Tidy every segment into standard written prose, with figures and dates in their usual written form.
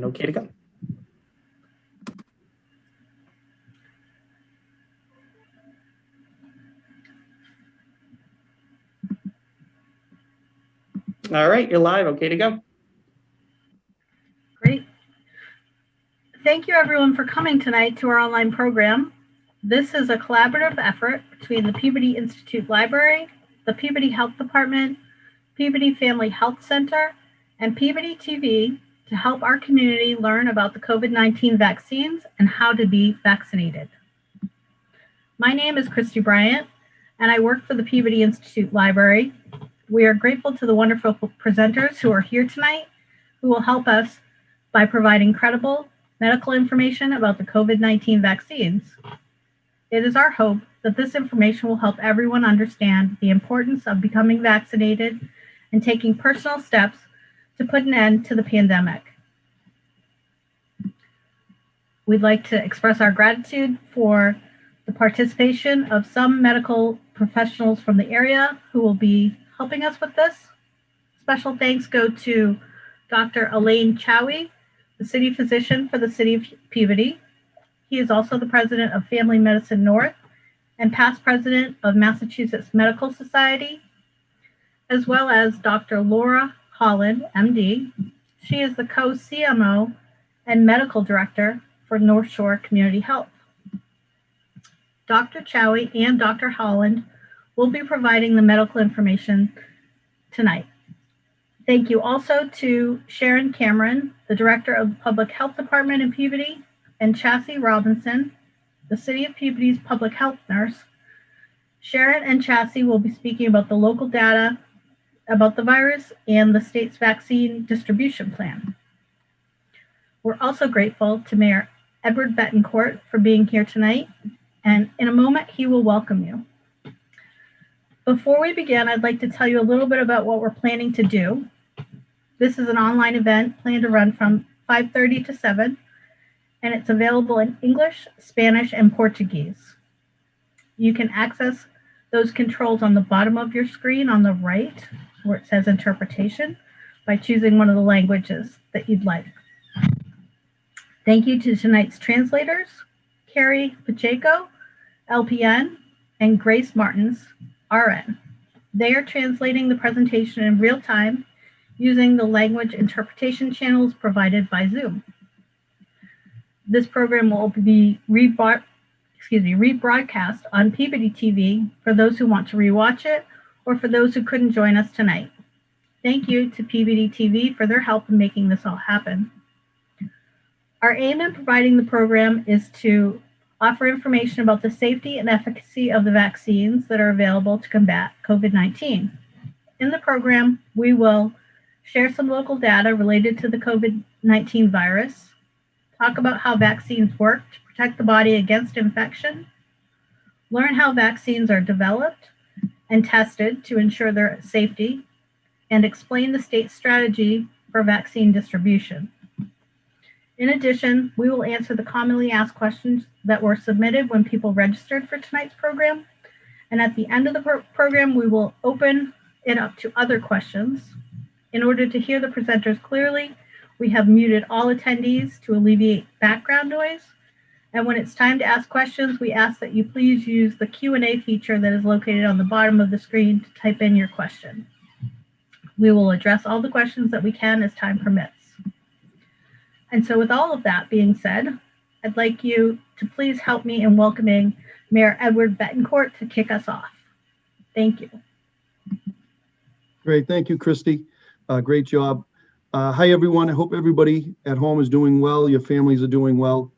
and okay to go. All right, you're live, okay to go. Great. Thank you everyone for coming tonight to our online program. This is a collaborative effort between the Peabody Institute Library, the Peabody Health Department, Peabody Family Health Center, and PeabodyTV to help our community learn about the COVID-19 vaccines and how to be vaccinated. My name is Bryan, and I work for the Peabody Institute Library. We are grateful to the wonderful presenters who are here tonight, who will help us by providing credible medical information about the COVID-19 vaccines. It is our hope that this information will help everyone understand the importance of becoming vaccinated and taking personal steps to put an end to the pandemic. We'd like to express our gratitude for the participation of some medical professionals from the area who will be helping us with this. Special thanks go to Dr. Elaine Chawi, the city physician for the city of Peabody. He is also the president of Family Medicine North and past president of Massachusetts Medical Society, as well as Dr. Laura Holland, MD. She is the co-CMO and medical director for North Shore Community Health. Dr. Chawi and Dr. Holland will be providing the medical information tonight. Thank you also to Sharon Cameron, the Director of the Public Health Department in Peabody, and Chawi Robinson, the City of Peabody's public health nurse. Sharon and Chawi will be speaking about the local data about the virus and the state's vaccine distribution plan. We're also grateful to Mayor Edward Betancourt for being here tonight, and in a moment he will welcome you. Before we begin, I'd like to tell you a little bit about what we're planning to do. This is an online event planned to run from 5:30 to 7, and it's available in English, Spanish, and Portuguese. You can access those controls on the bottom of your screen on the right, where it says interpretation, by choosing one of the languages that you'd like. Thank you to tonight's translators, Carrie Pacheco, LPN, and Grace Martins, RN. They are translating the presentation in real time using the language interpretation channels provided by Zoom. This program will be rebroadcast on PeabodyTV for those who want to rewatch it or for those who couldn't join us tonight. Thank you to PeabodyTV for their help in making this all happen. Our aim in providing the program is to offer information about the safety and efficacy of the vaccines that are available to combat COVID-19. In the program, we will share some local data related to the COVID-19 virus, talk about how vaccines work to protect the body against infection, learn how vaccines are developed and tested to ensure their safety, and explain the state's strategy for vaccine distribution. In addition, we will answer the commonly asked questions that were submitted when people registered for tonight's program. And at the end of the program, we will open it up to other questions. In order to hear the presenters clearly, we have muted all attendees to alleviate background noise. And when it's time to ask questions, we ask that you please use the Q&A feature that is located on the bottom of the screen to type in your question. We will address all the questions that we can as time permits. And so with all of that being said, I'd like you to please help me in welcoming Mayor Edward Betancourt to kick us off. Thank you. Great, thank you, Christy. Great job. Hi, everyone. I hope everybody at home is doing well. Your families are doing well.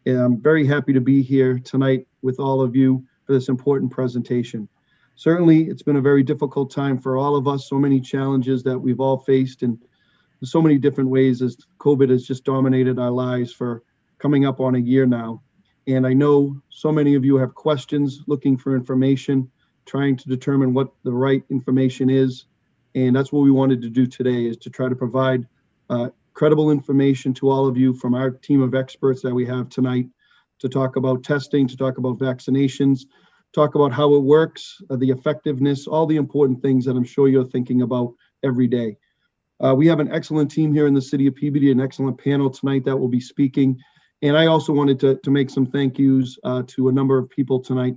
And I'm very happy to be here tonight with all of you for this important presentation. Certainly, it's been a very difficult time for all of us, so many challenges that we've all faced in so many different ways as COVID has just dominated our lives for coming up on a year now. And I know so many of you have questions, looking for information, trying to determine what the right information is. And that's what we wanted to do today, is to try to provide credible information to all of you from our team of experts that we have tonight to talk about testing, to talk about vaccinations, talk about how it works, the effectiveness, all the important things that I'm sure you're thinking about every day. We have an excellent team here in the city of Peabody, an excellent panel tonight that will be speaking. And I also wanted to make some thank yous to a number of people tonight.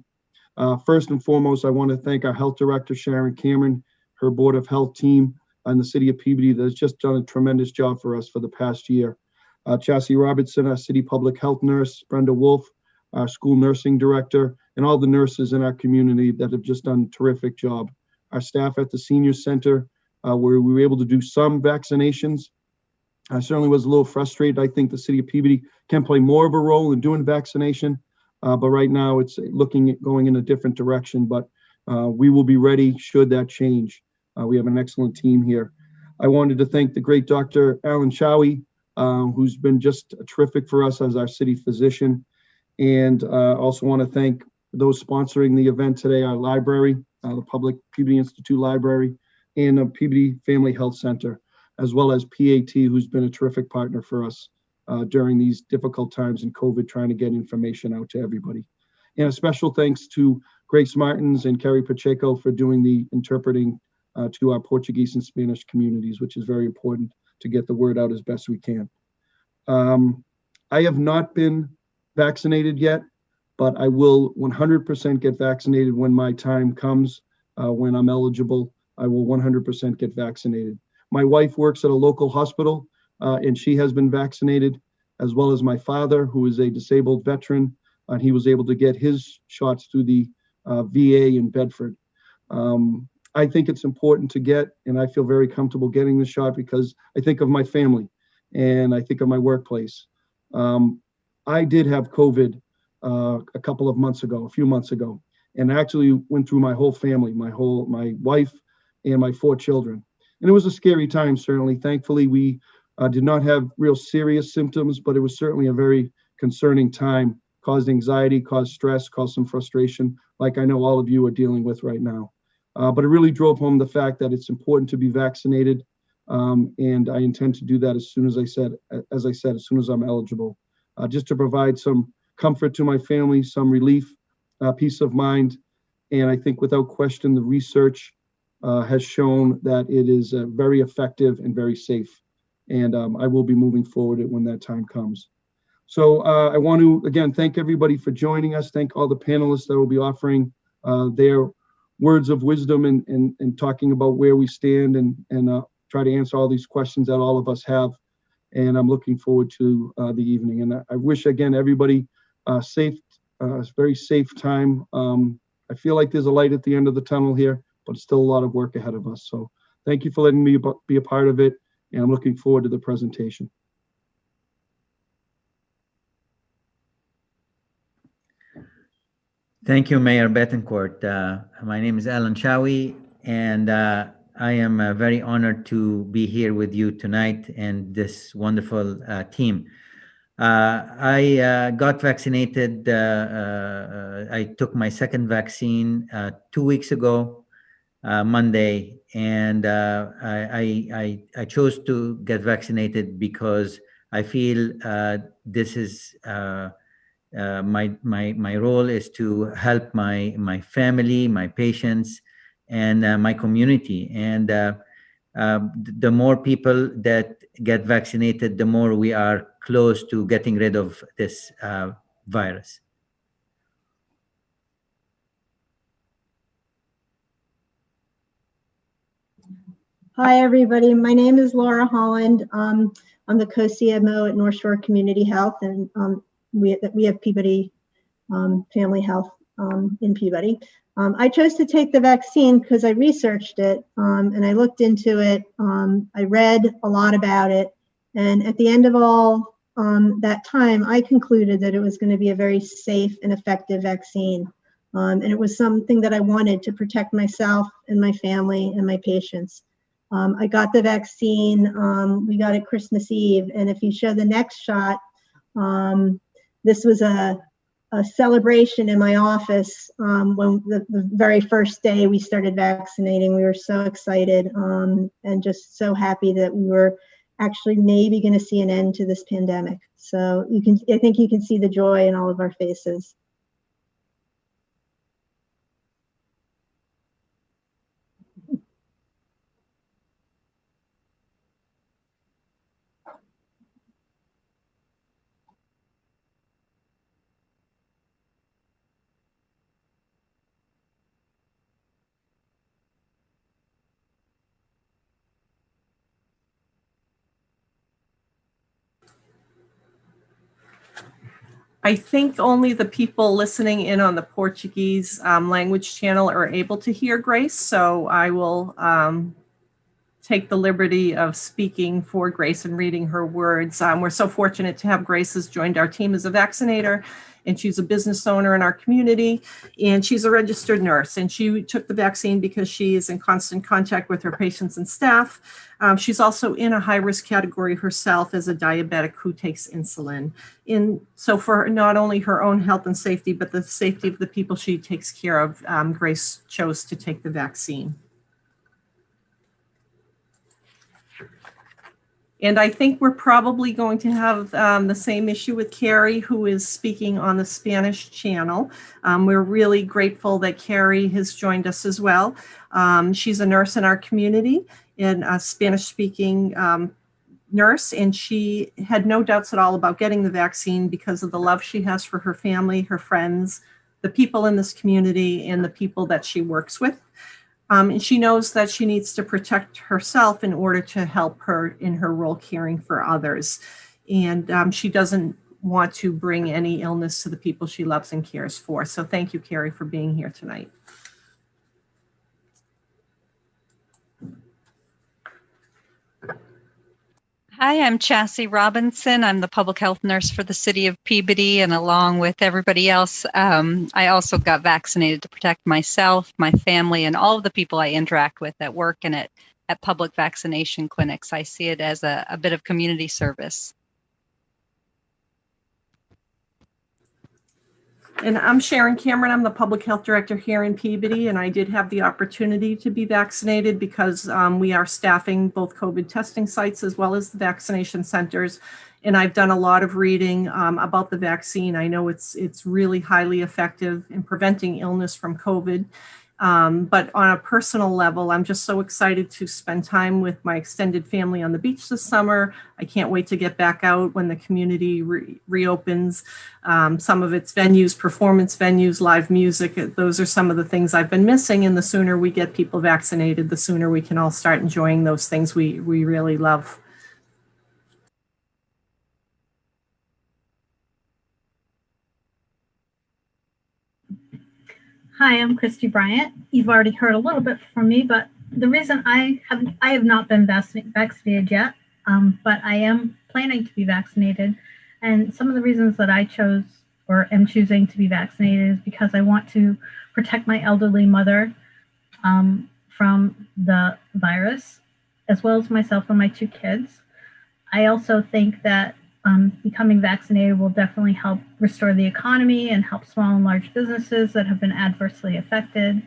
First and foremost, I want to thank our health director, Sharon Cameron, her Board of Health team in the city of Peabody that has just done a tremendous job for us for the past year. Chassie Robertson, our city public health nurse, Brenda Wolf, our school nursing director, and all the nurses in our community that have just done a terrific job. Our staff at the senior center, where we were able to do some vaccinations. I certainly was a little frustrated. I think the city of Peabody can play more of a role in doing vaccination, but right now it's looking at going in a different direction, but we will be ready should that change. We have an excellent team here. I wanted to thank the great Dr. Alan Chawi, who's been just terrific for us as our city physician. And also want to thank those sponsoring the event today, our library, the Public Peabody Institute Library, and the Peabody Family Health Center, as well as PAT, who's been a terrific partner for us during these difficult times in COVID, trying to get information out to everybody. And a special thanks to Grace Martins and Carrie Pacheco for doing the interpreting to our Portuguese and Spanish communities, which is very important to get the word out as best we can. I have not been vaccinated yet, but I will 100% get vaccinated when my time comes, when I'm eligible. I will 100% get vaccinated. My wife works at a local hospital, and she has been vaccinated, as well as my father, who is a disabled veteran, and he was able to get his shots through the VA in Bedford. I think it's important to get, and I feel very comfortable getting the shot because I think of my family and I think of my workplace. I did have COVID a couple of months ago, a few months ago, and actually went through my whole family, my wife and my 4 children. And it was a scary time, certainly. Thankfully, we did not have real serious symptoms, but it was certainly a very concerning time, caused anxiety, caused stress, caused some frustration, like I know all of you are dealing with right now. But it really drove home the fact that it's important to be vaccinated. And I intend to do that as soon as I said, as soon as I'm eligible, just to provide some comfort to my family, some relief, peace of mind. And I think without question, the research has shown that it is very effective and very safe. And I will be moving forward when that time comes. So I want to, again, thank everybody for joining us. Thank all the panelists that will be offering their words of wisdom and talking about where we stand and try to answer all these questions that all of us have. And I'm looking forward to the evening. And I wish, again, everybody a very safe time. I feel like there's a light at the end of the tunnel here, but still a lot of work ahead of us. So thank you for letting me be a part of it. And I'm looking forward to the presentation. Thank you, Mayor Betancourt. My name is Alan Chawi, and I am very honored to be here with you tonight and this wonderful team. I got vaccinated. I took my second vaccine 2 weeks ago, Monday, and I chose to get vaccinated because I feel this is my role is to help my family, my patients, and my community. And the more people that get vaccinated, the more we are close to getting rid of this virus. Hi, everybody. My name is Laura Holland. I'm the co-CMO at North Shore Community Health, and we have Peabody Family Health in Peabody. I chose to take the vaccine because I researched it and I looked into it. I read a lot about it. And at the end of all that time, I concluded that it was going to be a very safe and effective vaccine. And it was something that I wanted to protect myself and my family and my patients. I got the vaccine. We got it Christmas Eve. And if you show the next shot, this was a celebration in my office when the very first day we started vaccinating. We were so excited and just so happy that we were actually maybe going to see an end to this pandemic. So I think you can see the joy in all of our faces. I think only the people listening in on the Portuguese language channel are able to hear Grace, so I will take the liberty of speaking for Grace and reading her words. We're so fortunate to have Grace has joined our team as a vaccinator, and she's a business owner in our community, and she's a registered nurse, and she took the vaccine because she is in constant contact with her patients and staff. She's also in a high-risk category herself as a diabetic who takes insulin. And so for not only her own health and safety, but the safety of the people she takes care of, Grace chose to take the vaccine. And I think we're probably going to have the same issue with Carrie, who is speaking on the Spanish channel. We're really grateful that Carrie has joined us as well. She's a nurse in our community and a Spanish-speaking nurse, and she had no doubts at all about getting the vaccine because of the love she has for her family, her friends, the people in this community, and the people that she works with. And she knows that she needs to protect herself in order to help her in her role caring for others. And she doesn't want to bring any illness to the people she loves and cares for. So thank you, Carrie, for being here tonight. Hi, I'm Chassie Robinson. I'm the public health nurse for the city of Peabody, and along with everybody else, I also got vaccinated to protect myself, my family, and all of the people I interact with at work and at public vaccination clinics. I see it as a bit of community service. And I'm Sharon Cameron. I'm the public health director here in Peabody, and I did have the opportunity to be vaccinated because we are staffing both COVID testing sites as well as the vaccination centers. And I've done a lot of reading about the vaccine. I know it's really highly effective in preventing illness from COVID. But on a personal level, I'm just so excited to spend time with my extended family on the beach this summer. I can't wait to get back out when the community reopens. Some of its venues, performance venues, live music, those are some of the things I've been missing. And the sooner we get people vaccinated, the sooner we can all start enjoying those things we really love. Hi, I'm Christy Bryant. You've already heard a little bit from me, but the reason I have not been vaccinated yet, but I am planning to be vaccinated. And some of the reasons that I chose or am choosing to be vaccinated is because I want to protect my elderly mother from the virus, as well as myself and my 2 kids. I also think that becoming vaccinated will definitely help restore the economy and help small and large businesses that have been adversely affected.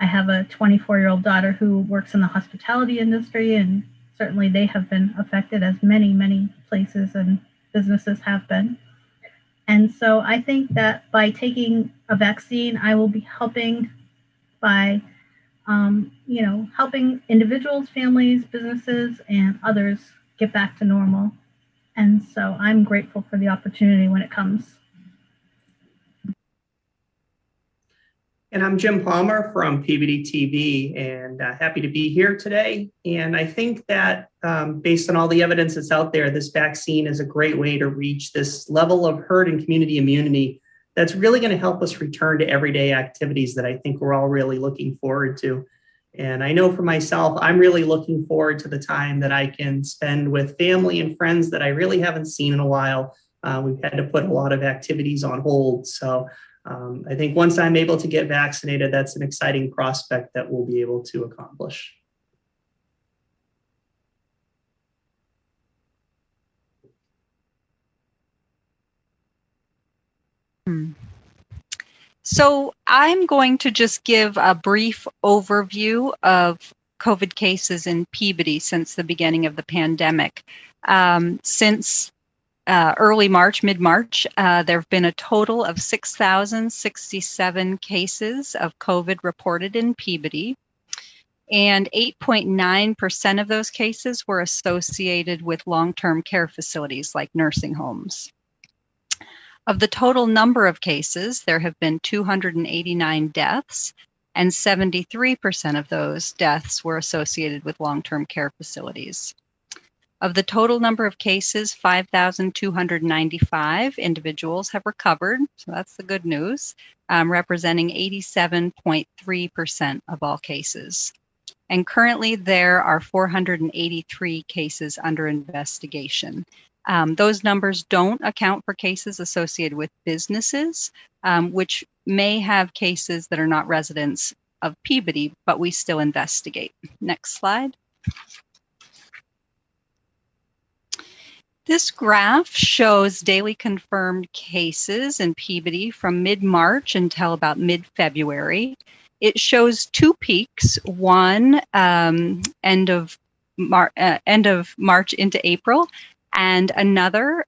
I have a 24-year-old daughter who works in the hospitality industry, and certainly they have been affected, as many, many places and businesses have been. And so I think that by taking a vaccine, I will be helping by, helping individuals, families, businesses, and others get back to normal. And so I'm grateful for the opportunity when it comes. And I'm Jim Palmer from PeabodyTV, and happy to be here today. And I think that based on all the evidence that's out there, this vaccine is a great way to reach this level of herd and community immunity that's really going to help us return to everyday activities that I think we're all really looking forward to. And I know for myself, I'm really looking forward to the time that I can spend with family and friends that I really haven't seen in a while. We've had to put a lot of activities on hold. So I think once I'm able to get vaccinated, that's an exciting prospect that we'll be able to accomplish. So I'm going to just give a brief overview of COVID cases in Peabody since the beginning of the pandemic. Since early March, mid-March, there have been a total of 6,067 cases of COVID reported in Peabody, and 8.9% of those cases were associated with long-term care facilities like nursing homes. Of the total number of cases, there have been 289 deaths, and 73% of those deaths were associated with long-term care facilities. Of the total number of cases, 5,295 individuals have recovered, so that's the good news, representing 87.3% of all cases. And currently there are 483 cases under investigation. Those numbers don't account for cases associated with businesses, which may have cases that are not residents of Peabody, but we still investigate. Next slide. This graph shows daily confirmed cases in Peabody from mid-March until about mid-February. It shows two peaks, one end of March into April, and another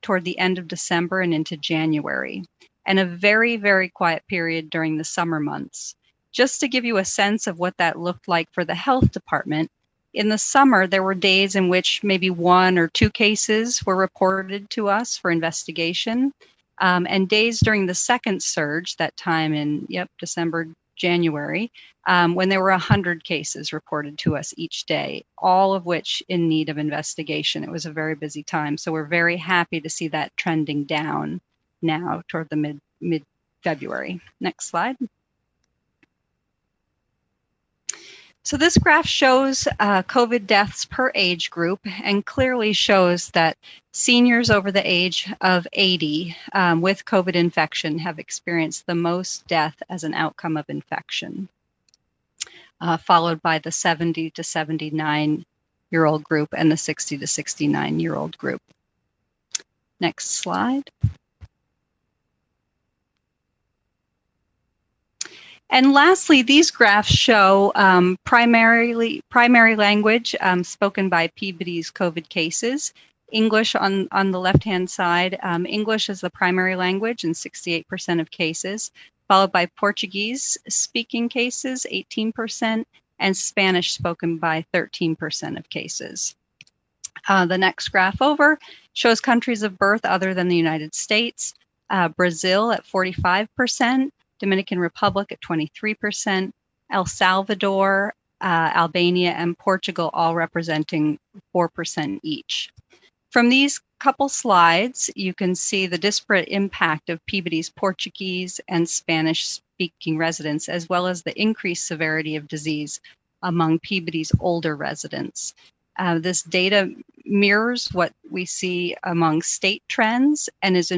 toward the end of December and into January, and a very, very quiet period during the summer months. Just to give you a sense of what that looked like for the health department, in the summer, there were days in which maybe one or two cases were reported to us for investigation, and days during the second surge, that time in, December, January, when there were 100 cases reported to us each day, all of which in need of investigation. It was a very busy time. So we're very happy to see that trending down now toward the mid-February. Next slide. So this graph shows COVID deaths per age group and clearly shows that seniors over the age of 80 with COVID infection have experienced the most death as an outcome of infection, followed by the 70 to 79-year-old group and the 60 to 69-year-old group. Next slide. And lastly, these graphs show primary language spoken by Peabody's COVID cases. English on the left-hand side, English is the primary language in 68% of cases, followed by Portuguese speaking cases, 18%, and Spanish spoken by 13% of cases. The next graph over shows countries of birth other than the United States, Brazil at 45%, Dominican Republic at 23%, El Salvador, Albania, and Portugal all representing 4% each. From these couple slides, you can see the disparate impact of Peabody's Portuguese and Spanish-speaking residents, as well as the increased severity of disease among Peabody's older residents. This data mirrors what we see among state trends and is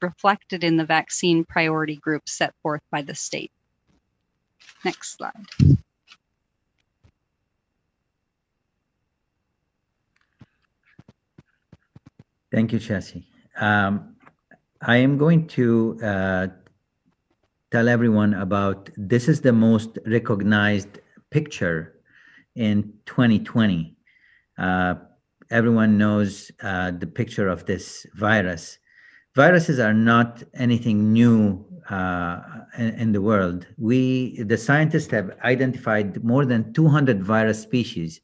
reflected in the vaccine priority groups set forth by the state. Next slide. Thank you, Chelsea. I am going to tell everyone about, this is the most recognized picture in 2020. Everyone knows the picture of this virus. Viruses are not anything new in the world. The scientists have identified more than 200 virus species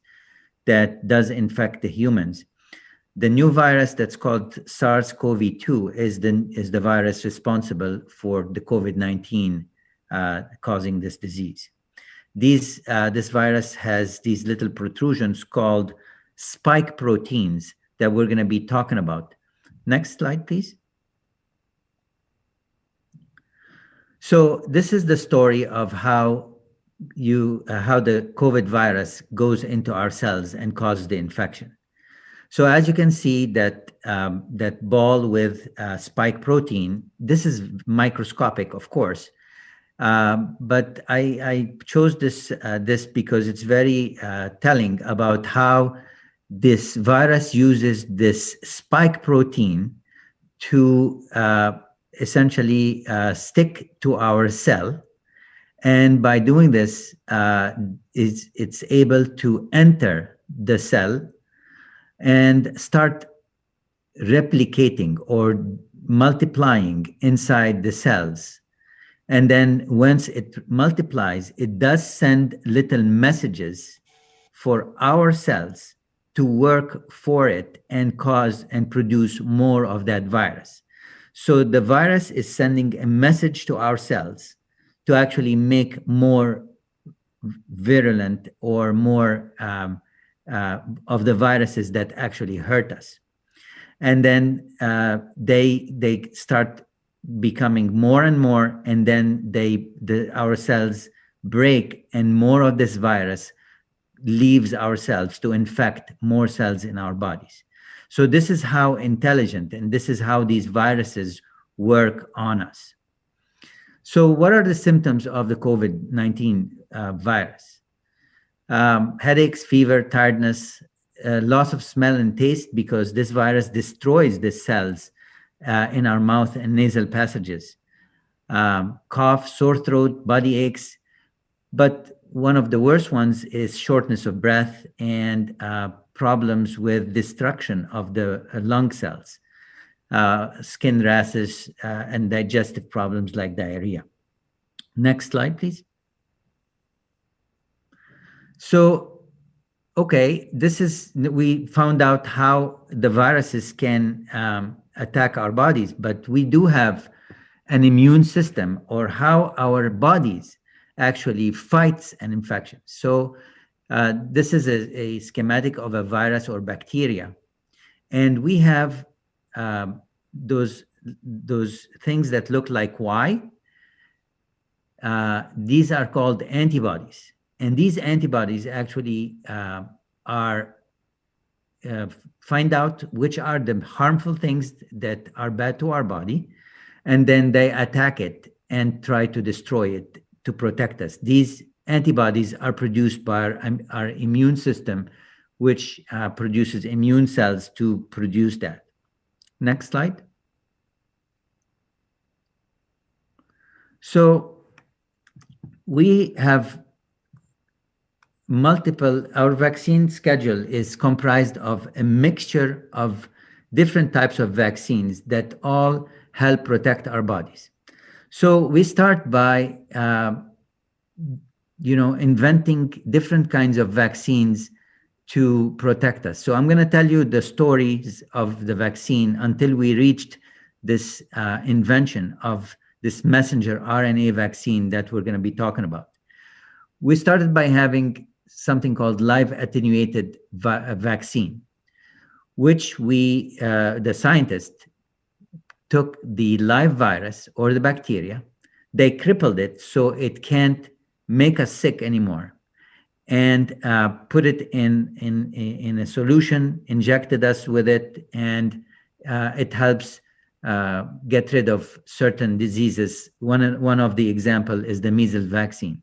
that does infect the humans. The new virus that's called SARS-CoV-2 is the virus responsible for the COVID-19 causing this disease. This virus has these little protrusions called spike proteins that we're going to be talking about. Next slide, please. So this is the story of how the COVID virus goes into our cells and causes the infection. So as you can see, that ball with spike protein, this is microscopic, of course, but I chose this because it's very telling about how this virus uses this spike protein to essentially stick to our cell. And by doing this, it's able to enter the cell and start replicating or multiplying inside the cells. And then once it multiplies, it does send little messages for our cells to work for it and cause and produce more of that virus. So the virus is sending a message to our cells to actually make more virulent or more of the viruses that actually hurt us. And then they start becoming more and more, and then our cells break, and more of this virus leaves our cells to infect more cells in our bodies. So this is how intelligent, and this is how these viruses work on us. So what are the symptoms of the COVID-19 virus? Headaches, fever, tiredness, loss of smell and taste, because this virus destroys the cells in our mouth and nasal passages. Cough, sore throat, body aches. But one of the worst ones is shortness of breath and problems with destruction of the lung cells, skin rashes, and digestive problems like diarrhea. Next slide, please. So, okay, we found out how the viruses can attack our bodies, but we do have an immune system, or how our bodies actually fights an infection. So this is a schematic of a virus or bacteria. And we have those things that look like Y. These are called antibodies. And these antibodies actually find out which are the harmful things that are bad to our body, and then they attack it and try to destroy it to protect us. These antibodies are produced by our immune system, which produces immune cells to produce that. Next slide. So we have our vaccine schedule is comprised of a mixture of different types of vaccines that all help protect our bodies. So we start by, inventing different kinds of vaccines to protect us. So I'm going to tell you the stories of the vaccine until we reached this invention of this messenger RNA vaccine that we're going to be talking about. We started by having something called live attenuated vaccine, which the scientists took the live virus or the bacteria, they crippled it so it can't make us sick anymore, and put it in a solution, injected us with it, and it helps get rid of certain diseases. One of the example is the measles vaccine.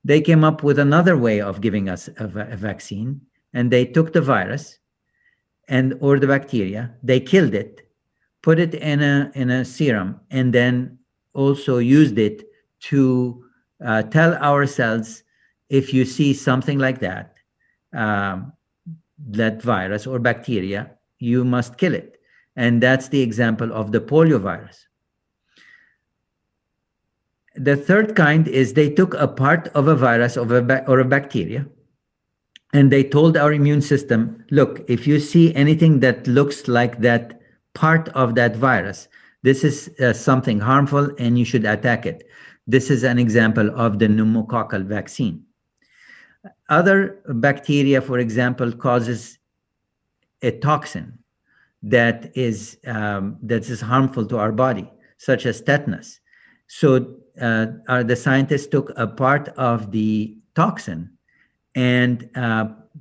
They came up with another way of giving us a vaccine, and they took the virus or the bacteria, they killed it, put it in a serum, and then also used it to tell our cells, if you see something like that virus or bacteria, you must kill it. And that's the example of the polio virus. The third kind is they took a part of a virus or a bacteria, and they told our immune system, look, if you see anything that looks like that part of that virus, this is something harmful and you should attack it. This is an example of the pneumococcal vaccine. Other bacteria, for example, causes a toxin that is harmful to our body, such as tetanus. So the scientists took a part of the toxin and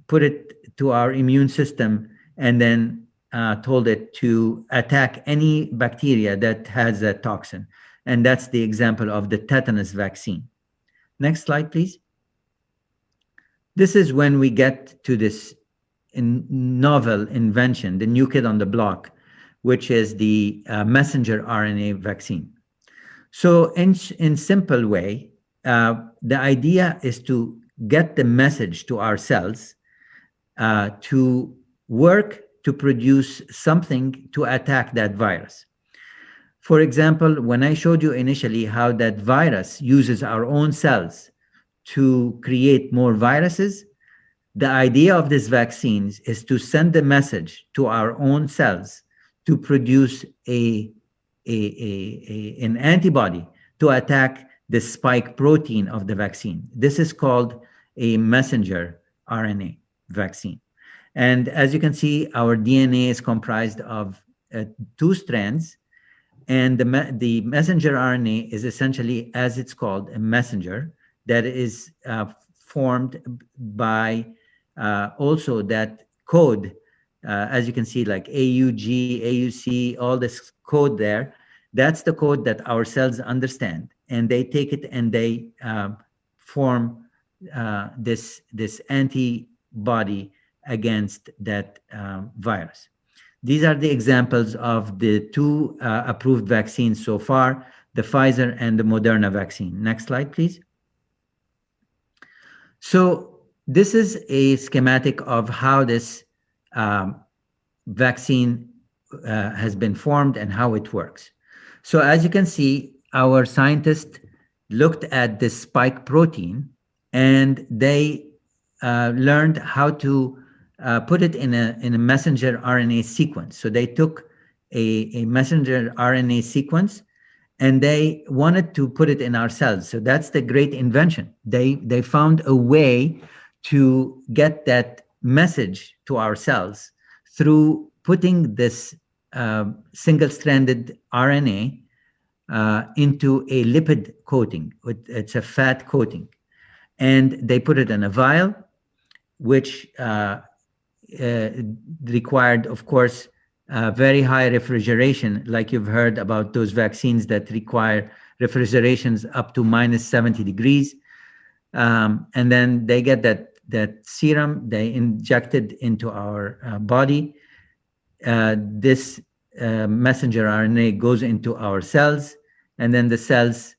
put it to our immune system, and then told it to attack any bacteria that has a toxin. And that's the example of the tetanus vaccine. Next slide, please. This is when we get to this novel invention, the new kid on the block, which is the messenger RNA vaccine. So in simple way, the idea is to get the message to our cells to work to produce something to attack that virus. For example, when I showed you initially how that virus uses our own cells to create more viruses, the idea of these vaccines is to send the message to our own cells to produce an antibody to attack the spike protein of the vaccine. This is called a messenger RNA vaccine. And as you can see, our DNA is comprised of 2 strands, and the messenger RNA is essentially, as it's called, a messenger that is formed by also that code, as you can see, like AUG, AUC, all this code there. That's the code that our cells understand, and they take it and they form this antibody against that virus. These are the examples of the 2 approved vaccines so far, the Pfizer and the Moderna vaccine. Next slide, please. So this is a schematic of how this vaccine has been formed and how it works. So as you can see, our scientists looked at this spike protein, and they learned how to put it in a messenger RNA sequence. So they took a messenger RNA sequence, and they wanted to put it in our cells. So that's the great invention. They found a way to get that message to our cells through putting this single-stranded RNA into a lipid coating. It's a fat coating. And they put it in a vial, which required, of course, very high refrigeration, like you've heard about those vaccines that require refrigerations up to minus 70 degrees. And then they get that serum, they inject it into our body. This messenger RNA goes into our cells, and then the cells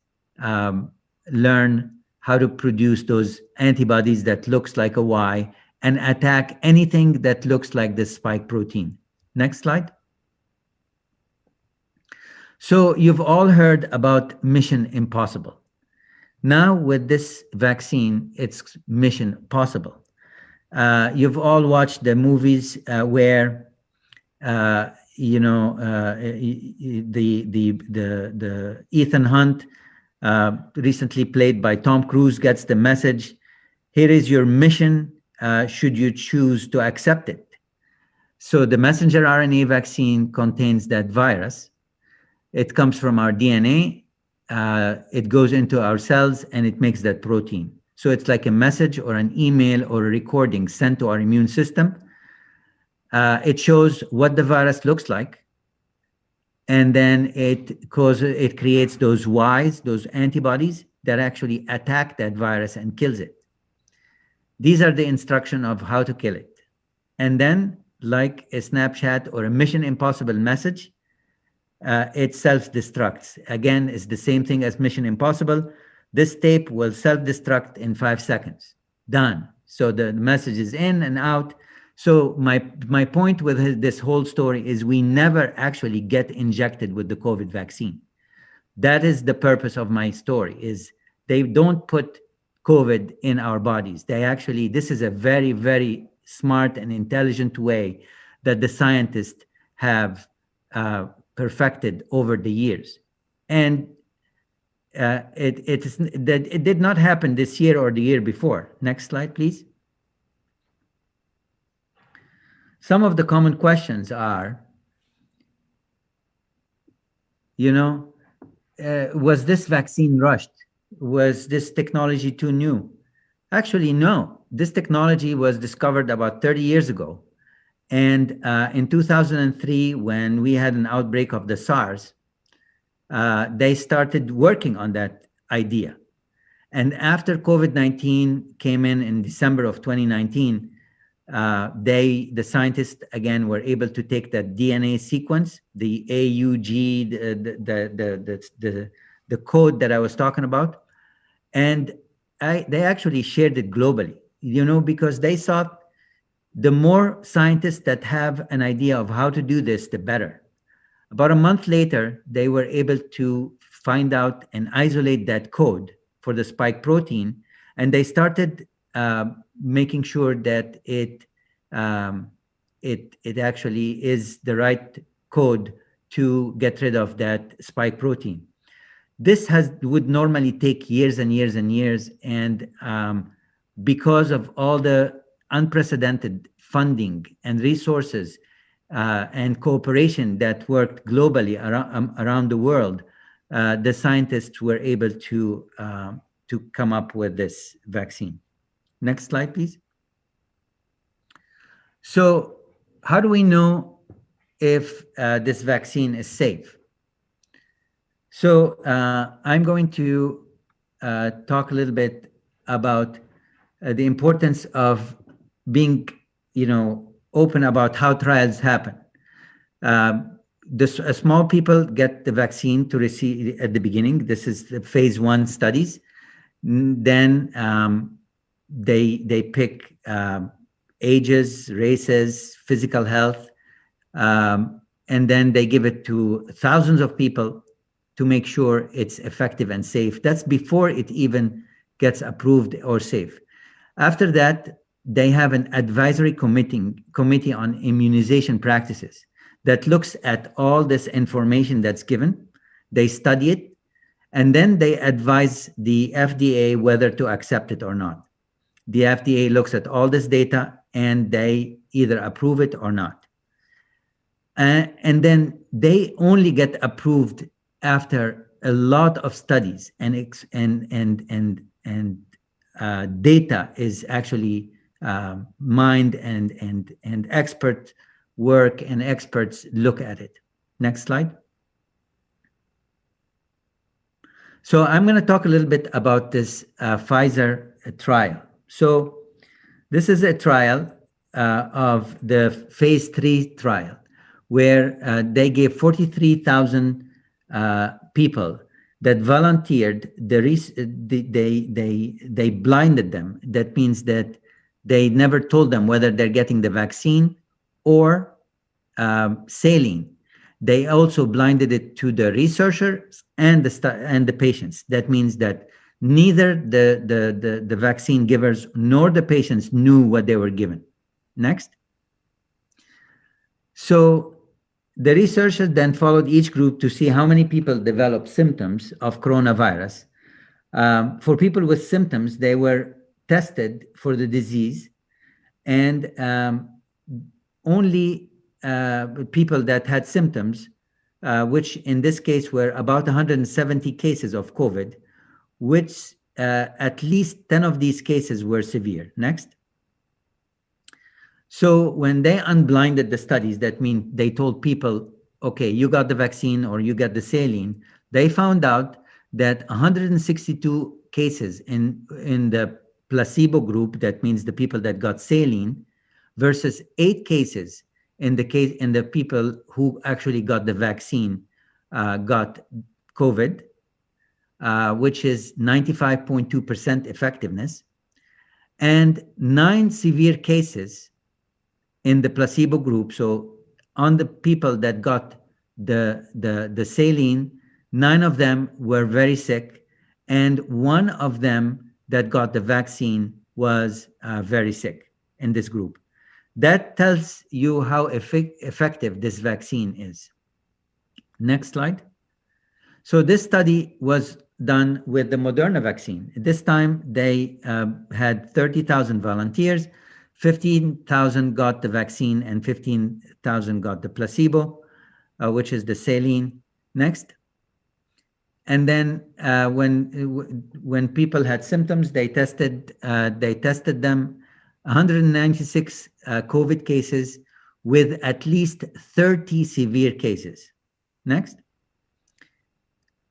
learn how to produce those antibodies that looks like a Y and attack anything that looks like the spike protein. Next slide. So you've all heard about Mission Impossible. Now with this vaccine, it's Mission Possible. You've all watched the movies where the Ethan Hunt, recently played by Tom Cruise, gets the message: here is your mission, should you choose to accept it. So the messenger RNA vaccine contains that virus. It comes from our DNA, it goes into our cells, and it makes that protein. So it's like a message or an email or a recording sent to our immune system. It shows what the virus looks like, and then it creates those Ys, those antibodies that actually attack that virus and kills it. These are the instructions of how to kill it. And then, like a Snapchat or a Mission Impossible message, it self-destructs. Again, it's the same thing as Mission Impossible. This tape will self-destruct in 5 seconds. Done. So the message is in and out. So my point with this whole story is we never actually get injected with the COVID vaccine. That is the purpose of my story, is they don't put COVID in our bodies. This is a very, very smart and intelligent way that the scientists have perfected over the years. And it did not happen this year or the year before. Next slide, please. Some of the common questions are, was this vaccine rushed? Was this technology too new? Actually, no. This technology was discovered about 30 years ago. And in 2003, when we had an outbreak of the SARS, they started working on that idea. And after COVID-19 came in December of 2019, the scientists again were able to take that DNA sequence, the AUG, the code that I was talking about, and they actually shared it globally, because they thought the more scientists that have an idea of how to do this, the better. About a month later, they were able to find out and isolate that code for the spike protein, and they started making sure that it actually is the right code to get rid of that spike protein. This would normally take years and years and years, and because of all the unprecedented funding and resources and cooperation that worked globally around the world, the scientists were able to come up with this vaccine. Next slide, please. So how do we know if this vaccine is safe? So I'm going to talk a little bit about the importance of being, open about how trials happen. Small people get the vaccine to receive at the beginning. This is the phase 1 studies. Then they pick ages, races, physical health, and then they give it to thousands of people to make sure it's effective and safe. That's before it even gets approved or safe. After that, they have an advisory committee on immunization practices that looks at all this information that's given. They study it, and then they advise the FDA whether to accept it or not. The FDA looks at all this data and they either approve it or not. And then they only get approved after a lot of studies and data is actually mined and expert work and experts look at it. Next slide. So I'm going to talk a little bit about this Pfizer trial. So this is a trial of the phase 3 trial where they gave 43,000 people that volunteered. They blinded them. That means that they never told them whether they're getting the vaccine or saline. They also blinded it to the researchers and the patients. That means that neither the vaccine givers nor the patients knew what they were given. Next. So the researchers then followed each group to see how many people developed symptoms of coronavirus. For people with symptoms, they were tested for the disease, and only people that had symptoms, which in this case were about 170 cases of COVID, which at least 10 of these cases were severe. Next. So when they unblinded the studies, that means they told people, okay, you got the vaccine or you got the saline, they found out that 162 cases in the placebo group, that means the people that got saline, versus 8 cases in the people who actually got the vaccine, got COVID, which is 95.2% effectiveness, and 9 severe cases in the placebo group. So on the people that got the saline, 9 of them were very sick, and 1 of them that got the vaccine was very sick in this group. That tells you how effective this vaccine is. Next slide. So this study was done with the Moderna vaccine. This time they had 30,000 volunteers, 15,000 got the vaccine and 15,000 got the placebo, which is the saline. Next. And then when people had symptoms, they tested them. 196 COVID cases with at least 30 severe cases. Next.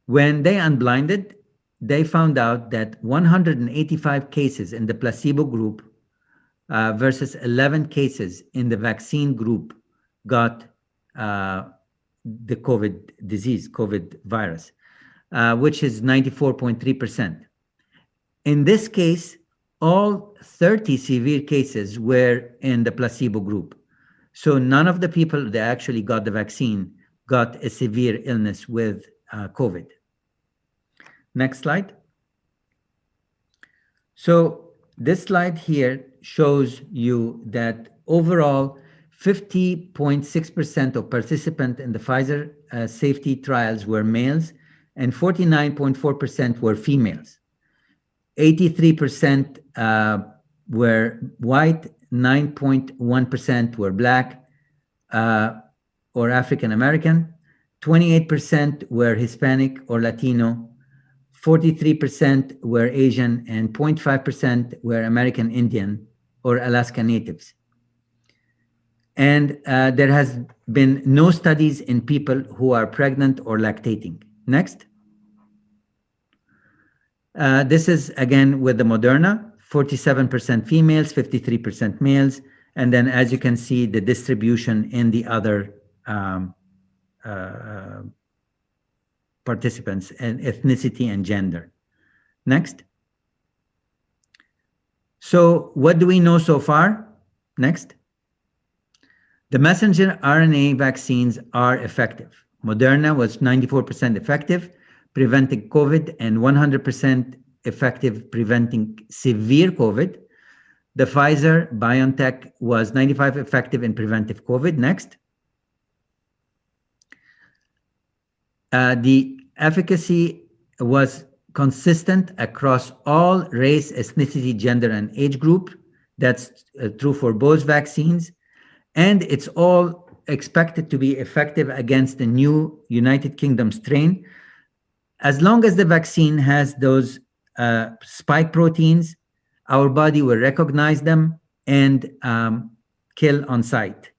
When they unblinded, they found out that 185 cases in the placebo group versus 11 cases in the vaccine group got the COVID disease, COVID virus, which is 94.3%. In this case, all 30 severe cases were in the placebo group. So none of the people that actually got the vaccine got a severe illness with COVID. Next slide. So this slide here shows you that overall 50.6% of participants in the Pfizer safety trials were males and 49.4% were females. 83% were white, 9.1% were Black or African American, 28% were Hispanic or Latino, 43% were Asian, and 0.5% were American Indian or Alaska Natives. And there has been no studies in people who are pregnant or lactating. Next. This is again with the Moderna, 47% females, 53% males. And then as you can see, the distribution in the other participants and ethnicity and gender. Next. So what do we know so far? Next. The messenger RNA vaccines are effective. Moderna was 94% effective, preventing COVID, and 100% effective preventing severe COVID. The Pfizer BioNTech was 95% effective in preventive COVID. Next. The efficacy was consistent across all race, ethnicity, gender, and age group. That's true for both vaccines. And it's all expected to be effective against the new United Kingdom strain. As long as the vaccine has those spike proteins, our body will recognize them and kill on sight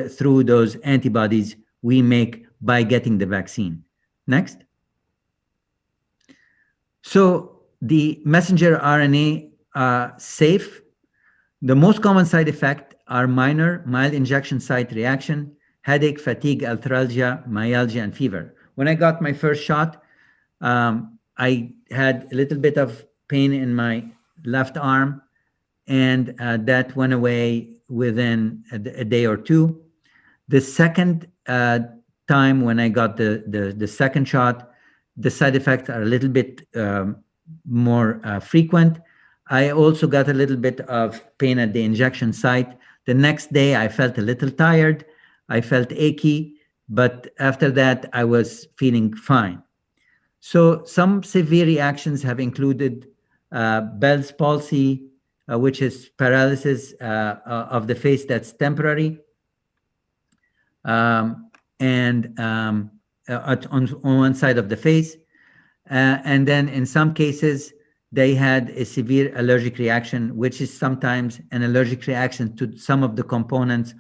through those antibodies we make by getting the vaccine. Next. So the messenger RNA are safe. The most common side effect are minor, mild injection site reaction, headache, fatigue, arthralgia, myalgia, and fever. When I got my first shot, I had a little bit of pain in my left arm, and that went away within a day or two. The second time when I got the second shot, the side effects are a little bit more frequent. I also got a little bit of pain at the injection site. The next day, I felt a little tired. I felt achy, but after that, I was feeling fine. So some severe reactions have included Bell's palsy, which is paralysis of the face that's temporary, and on one side of the face. And then in some cases, they had a severe allergic reaction, which is sometimes an allergic reaction to some of the components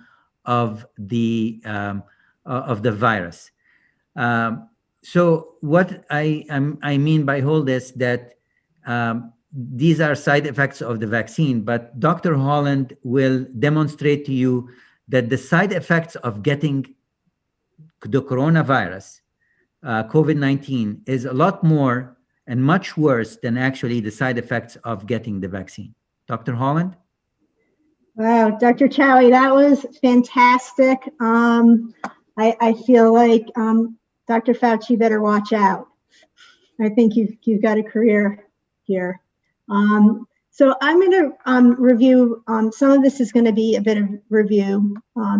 of the virus. So what I mean by all this, that these are side effects of the vaccine, but Dr. Holland will demonstrate to you that the side effects of getting the coronavirus, COVID-19, is a lot more and much worse than actually the side effects of getting the vaccine. Dr. Holland? Wow, Dr. Chawi, that was fantastic. I feel like Dr. Fauci better watch out. I think you've got a career here. So I'm going to review, some of this is going to be a bit of review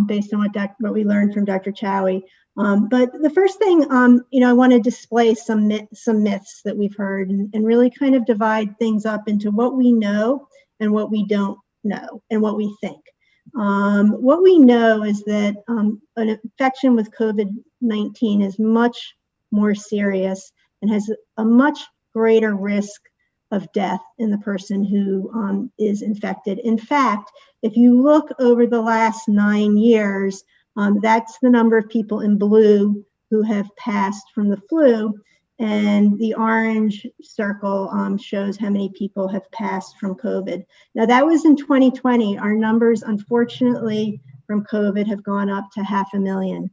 based on what we learned from Dr. Chawi. But the first thing, I want to display some myths that we've heard and really kind of divide things up into what we know and what we don't know and what we think. What we know is that an infection with COVID-19 is much more serious and has a much greater risk of death in the person who is infected. In fact, if you look over the last 9 years, that's the number of people in blue who have passed from the flu, and the orange circle shows how many people have passed from COVID. Now that was in 2020. Our numbers, unfortunately, from COVID have gone up to 500,000,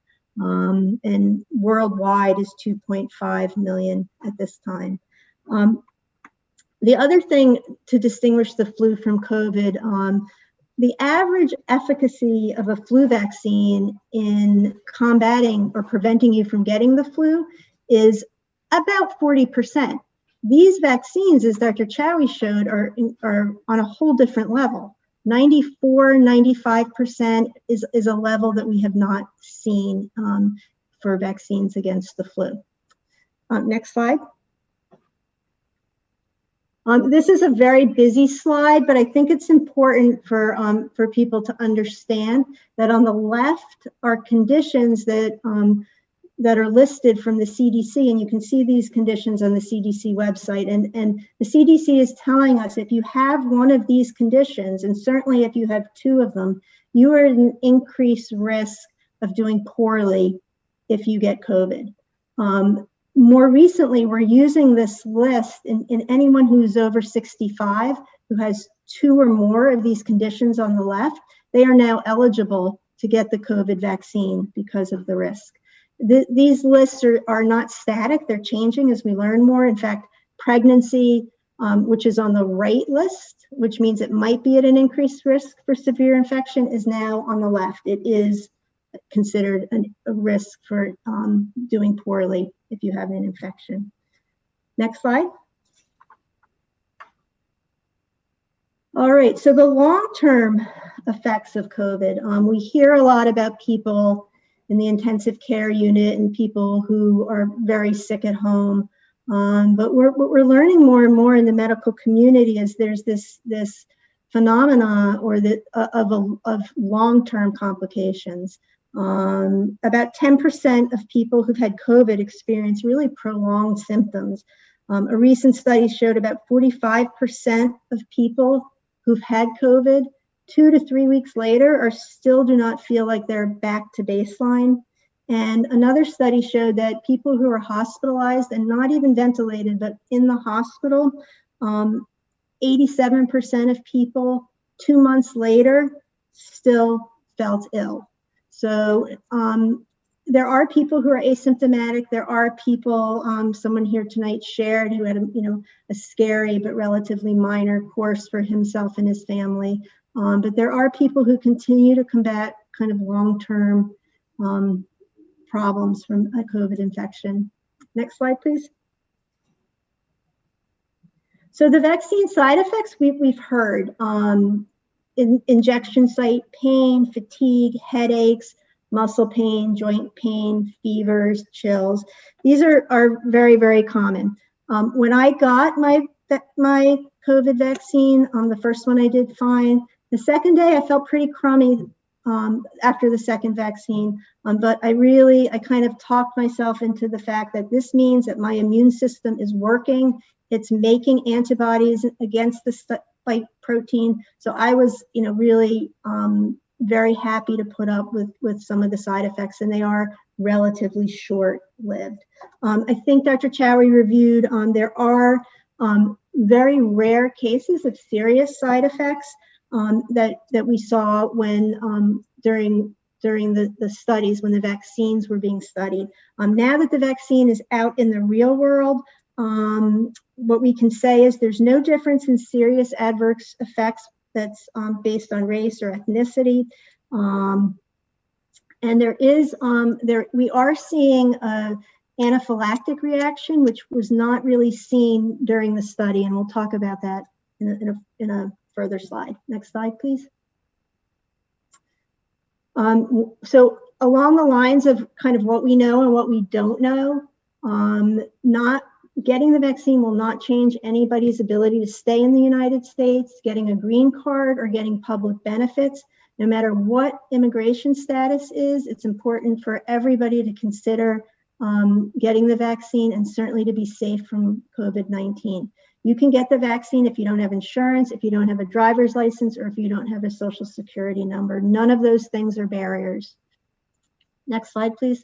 and worldwide is 2.5 million at this time. The other thing to distinguish the flu from COVID, the average efficacy of a flu vaccine in combating or preventing you from getting the flu is about 40%. These vaccines, as Dr. Chawi showed, are on a whole different level. 94, 95% is a level that we have not seen for vaccines against the flu. Next slide. This is a very busy slide, but I think it's important for people to understand that on the left are conditions that that are listed from the CDC, and you can see these conditions on the CDC website. And the CDC is telling us if you have one of these conditions, and certainly if you have two of them, you are at an increased risk of doing poorly if you get COVID. More recently, we're using this list in anyone who's over 65, who has two or more of these conditions on the left. They are now eligible to get the COVID vaccine because of the risk. These lists are not static, they're changing as we learn more. In fact, pregnancy, which is on the right list, which means it might be at an increased risk for severe infection, is now on the left. It is considered a risk for doing poorly if you have an infection. Next slide. All right, so the long-term effects of COVID. We hear a lot about people in the intensive care unit and people who are very sick at home. But what we're learning more and more in the medical community is there's this phenomena of long-term complications. About 10% of people who've had COVID experience really prolonged symptoms. A recent study showed about 45% of people who've had COVID 2 to 3 weeks later still do not feel like they're back to baseline. And another study showed that people who are hospitalized and not even ventilated, but in the hospital, 87% of people 2 months later still felt ill. So there are people who are asymptomatic. There are people, someone here tonight shared, who had a scary but relatively minor course for himself and his family. But there are people who continue to combat kind of long-term problems from a COVID infection. Next slide, please. So the vaccine side effects we've heard, injection site pain, fatigue, headaches, muscle pain, joint pain, fevers, chills. These are very, very common. When I got my COVID vaccine, the first one I did fine. The second day I felt pretty crummy after the second vaccine, but I kind of talked myself into the fact that this means that my immune system is working. It's making antibodies against the spike protein. So I was, really very happy to put up with some of the side effects, and they are relatively short-lived. I think Dr. Chawi reviewed, there are very rare cases of serious side effects that we saw when during the studies, when the vaccines were being studied. Now that the vaccine is out in the real world, what we can say is there's no difference in serious adverse effects that's based on race or ethnicity. And we are seeing an anaphylactic reaction, which was not really seen during the study, and we'll talk about that in a further slide. Next slide, please. So along the lines of kind of what we know and what we don't know, not getting the vaccine will not change anybody's ability to stay in the United States, getting a green card or getting public benefits. No matter what immigration status is, it's important for everybody to consider getting the vaccine, and certainly to be safe from COVID-19. You can get the vaccine if you don't have insurance, if you don't have a driver's license, or if you don't have a social security number. None of those things are barriers. Next slide, please.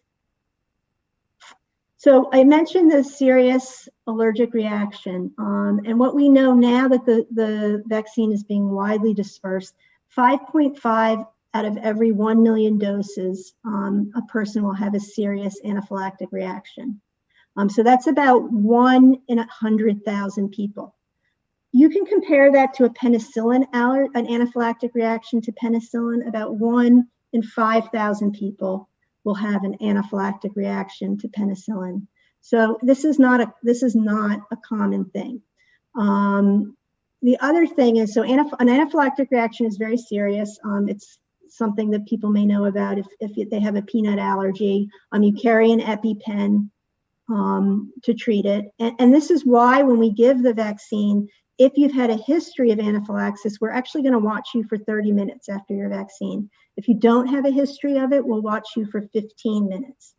So I mentioned the serious allergic reaction, and what we know now that the vaccine is being widely dispersed, 5.5 out of every 1 million doses, a person will have a serious anaphylactic reaction. So that's about 1 in 100,000 people. You can compare that to a penicillin an anaphylactic reaction to penicillin. About 1 in 5,000 people will have an anaphylactic reaction to penicillin. So this is not a common thing. The other thing is, so an anaphylactic reaction is very serious. It's something that people may know about if they have a peanut allergy. You carry an EpiPen to treat it. And this is why when we give the vaccine, if you've had a history of anaphylaxis, we're actually going to watch you for 30 minutes after your vaccine. If you don't have a history of it, we'll watch you for 15 minutes.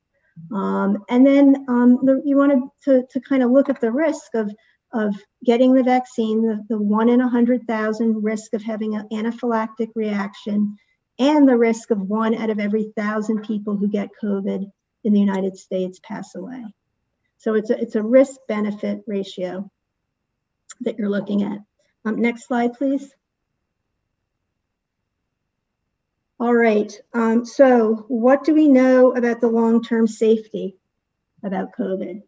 And then you want to kind of look at the risk of getting the vaccine, the 1 in 100,000 risk of having an anaphylactic reaction, and the risk of 1 out of every 1,000 people who get COVID in the United States pass away. So it's a risk-benefit ratio that you're looking at. Next slide, please. All right, so what do we know about the long-term safety about COVID?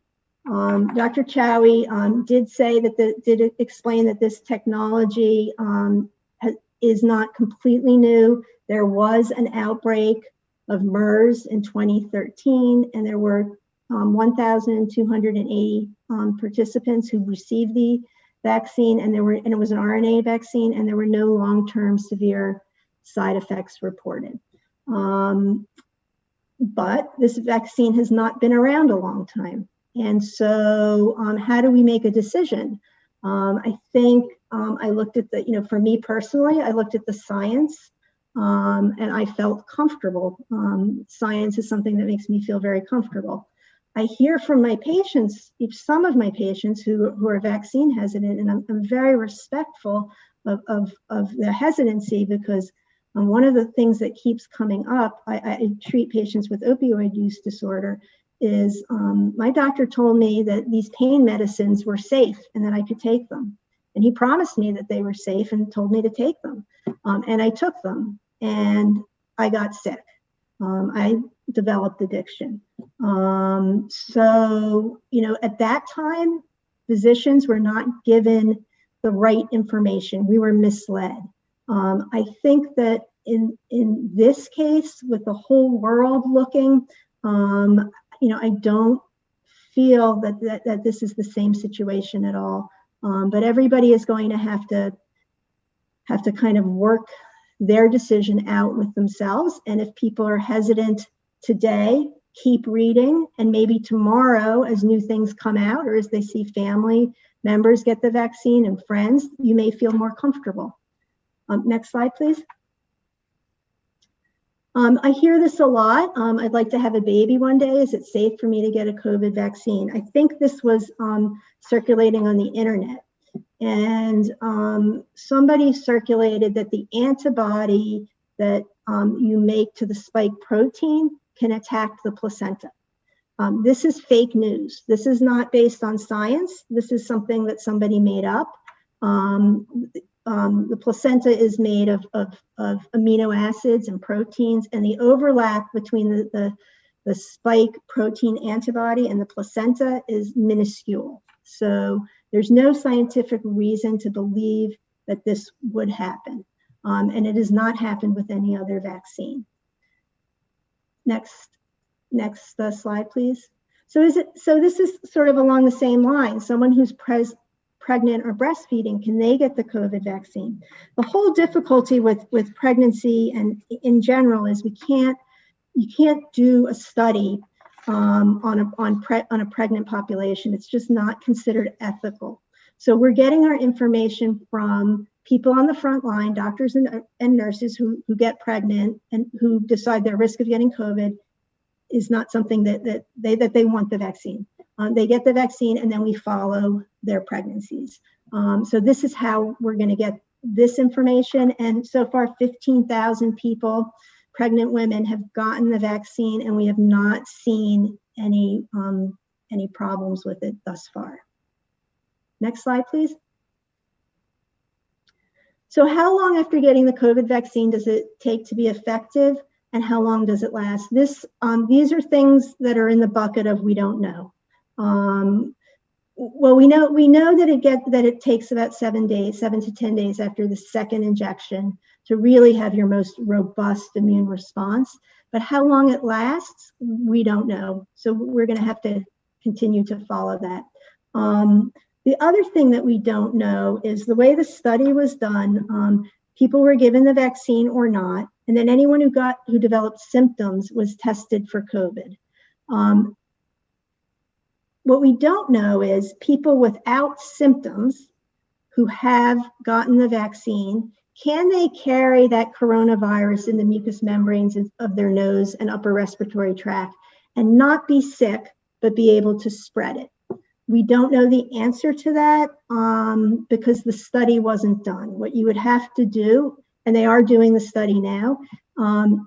Dr. Chawi did say that did explain that this technology is not completely new. There was an outbreak of MERS in 2013, and there were 1,280 participants who received the vaccine, and it was an RNA vaccine, and there were no long-term severe side effects reported. But this vaccine has not been around a long time. And so how do we make a decision? I think I looked at for me personally, I looked at the science and I felt comfortable. Science is something that makes me feel very comfortable. I hear from my patients, some of my patients who are vaccine hesitant, and I'm very respectful of their hesitancy, because one of the things that keeps coming up, I treat patients with opioid use disorder, is my doctor told me that these pain medicines were safe and that I could take them. And he promised me that they were safe and told me to take them. And I took them and I got sick. I developed addiction. So, at that time, physicians were not given the right information. We were misled. I think that in this case, with the whole world looking, I don't feel that this is the same situation at all. But everybody is going to have to kind of work their decision out with themselves. And if people are hesitant today, keep reading, and maybe tomorrow, as new things come out, or as they see family members get the vaccine and friends, you may feel more comfortable. Next slide, please. I hear this a lot. I'd like to have a baby one day. Is it safe for me to get a COVID vaccine? I think this was circulating on the internet. And somebody circulated that the antibody that you make to the spike protein can attack the placenta. This is fake news. This is not based on science. This is something that somebody made up. The placenta is made of amino acids and proteins, and the overlap between the spike protein antibody and the placenta is minuscule. So there's no scientific reason to believe that this would happen. And it has not happened with any other vaccine. Next slide, please. So this is sort of along the same line. Someone who's pregnant or breastfeeding, can they get the COVID vaccine? The whole difficulty with pregnancy and in general is you can't do a study on a pregnant population. It's just not considered ethical. So we're getting our information from people on the front line, doctors and nurses who get pregnant and who decide their risk of getting COVID is not something that they want the vaccine. They get the vaccine and then we follow their pregnancies. So this is how we're going to get this information. And so far, 15,000 people, pregnant women, have gotten the vaccine, and we have not seen any problems with it thus far. Next slide, please. So how long after getting the COVID vaccine does it take to be effective, and how long does it last? These are things that are in the bucket of we don't know. Well, we know that it takes about 7 to 10 days after the second injection to really have your most robust immune response. But how long it lasts, we don't know. So we're going to have to continue to follow that. The other thing that we don't know is the way the study was done. People were given the vaccine or not, and then anyone who developed symptoms was tested for COVID. What we don't know is people without symptoms who have gotten the vaccine, can they carry that coronavirus in the mucous membranes of their nose and upper respiratory tract and not be sick, but be able to spread it? We don't know the answer to that because the study wasn't done. What you would have to do, and they are doing the study now,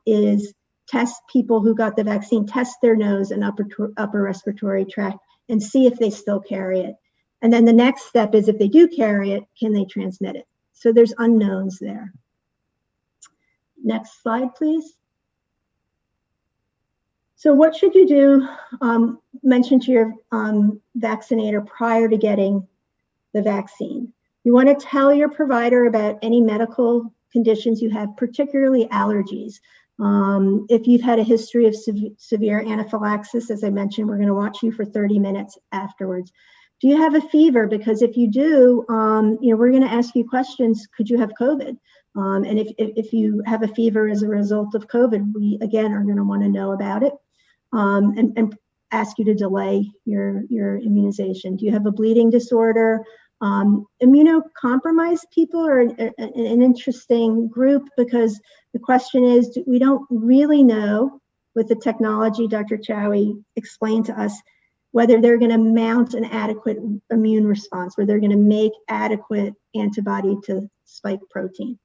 is test people who got the vaccine, test their nose and upper respiratory tract and see if they still carry it. And then the next step is if they do carry it, can they transmit it? So there's unknowns there. Next slide, please. So what should you do? Mention to your vaccinator prior to getting the vaccine. You want to tell your provider about any medical conditions you have, particularly allergies. If you've had a history of severe anaphylaxis, as I mentioned, we're going to watch you for 30 minutes afterwards. Do you have a fever? Because if you do, we're going to ask you questions. Could you have COVID? And if you have a fever as a result of COVID, we again are going to want to know about it and ask you to delay your immunization. Do you have a bleeding disorder? Immunocompromised people are an interesting group because the question is, we don't really know with the technology Dr. Chawi explained to us whether they're going to mount an adequate immune response, whether they're going to make adequate antibody to spike protein.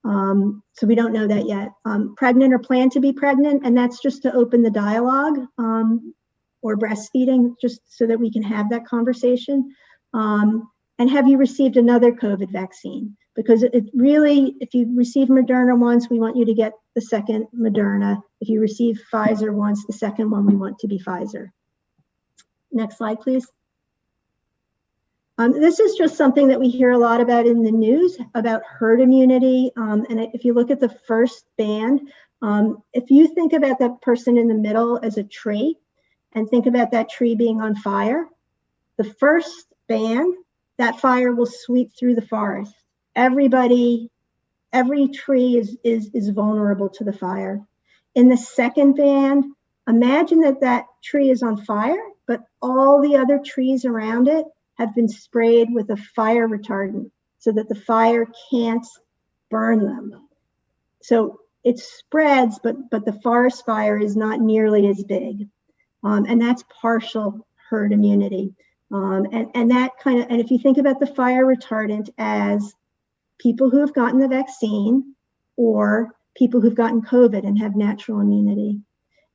So we don't know that yet. Pregnant or plan to be pregnant, and that's just to open the dialogue, or breastfeeding, just so that we can have that conversation. And have you received another COVID vaccine? Because it really, if you receive Moderna once, we want you to get the second Moderna. If you receive Pfizer once, the second one we want to be Pfizer. Next slide, please. This is just something that we hear a lot about in the news about herd immunity. And if you look at the first band, if you think about that person in the middle as a tree and think about that tree being on fire, the first band, that fire will sweep through the forest. Every tree is vulnerable to the fire. In the second band, imagine that tree is on fire, but all the other trees around it have been sprayed with a fire retardant so that the fire can't burn them. So it spreads, but the forest fire is not nearly as big. And that's partial herd immunity. And if you think about the fire retardant as people who have gotten the vaccine or people who've gotten COVID and have natural immunity.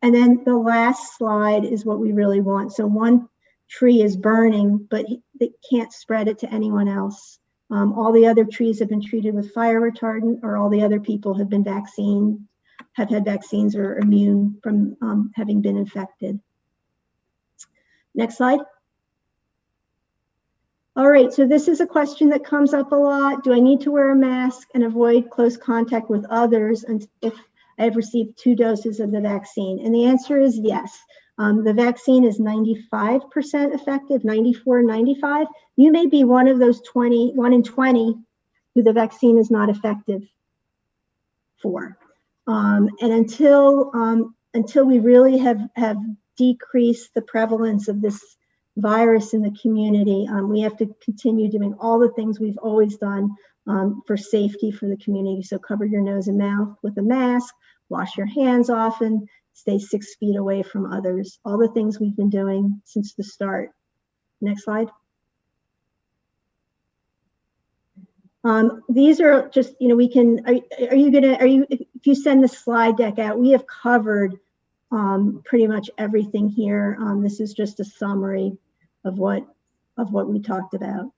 And then the last slide is what we really want. So one tree is burning, but it can't spread it to anyone else. All the other trees have been treated with fire retardant, or all the other people have been have had vaccines or are immune from having been infected. Next slide. All right, so this is a question that comes up a lot. Do I need to wear a mask and avoid close contact with others if I have received 2 doses of the vaccine? And the answer is yes. The vaccine is 95% effective, 94, 95. You may be one of those 1 in 20 who the vaccine is not effective for. And until we really have decreased the prevalence of this virus in the community, we have to continue doing all the things we've always done for safety for the community. So cover your nose and mouth with a mask, wash your hands often, stay 6 feet away from others. All the things we've been doing since the start. Next slide. These are just, we can, if you send the slide deck out, we have covered pretty much everything here. This is just a summary of what we talked about.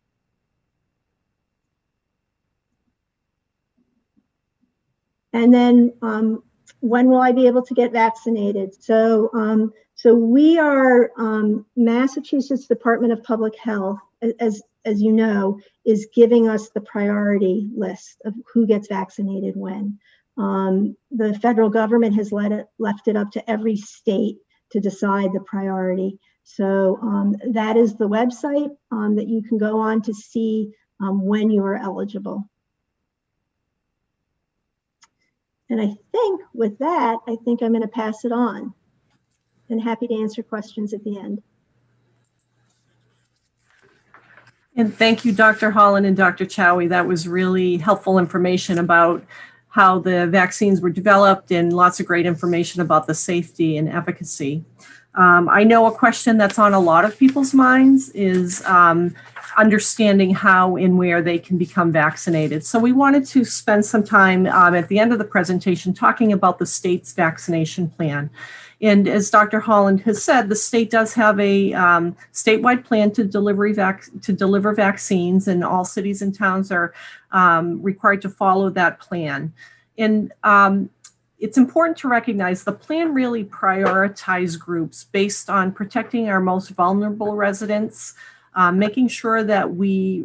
And then when will I be able to get vaccinated? So we are Massachusetts Department of Public Health, as you know, is giving us the priority list of who gets vaccinated when. The federal government has left it up to every state to decide the priority. So that is the website that you can go on to see when you are eligible. And I think with that, I'm going to pass it on. And happy to answer questions at the end. And thank you, Dr. Holland and Dr. Chawi. That was really helpful information about how the vaccines were developed and lots of great information about the safety and efficacy. I know a question that's on a lot of people's minds is understanding how and where they can become vaccinated. So we wanted to spend some time at the end of the presentation talking about the state's vaccination plan. And as Dr. Holland has said, the state does have a statewide plan to deliver vaccines, and all cities and towns are required to follow that plan. And it's important to recognize the plan really prioritizes groups based on protecting our most vulnerable residents, making sure that we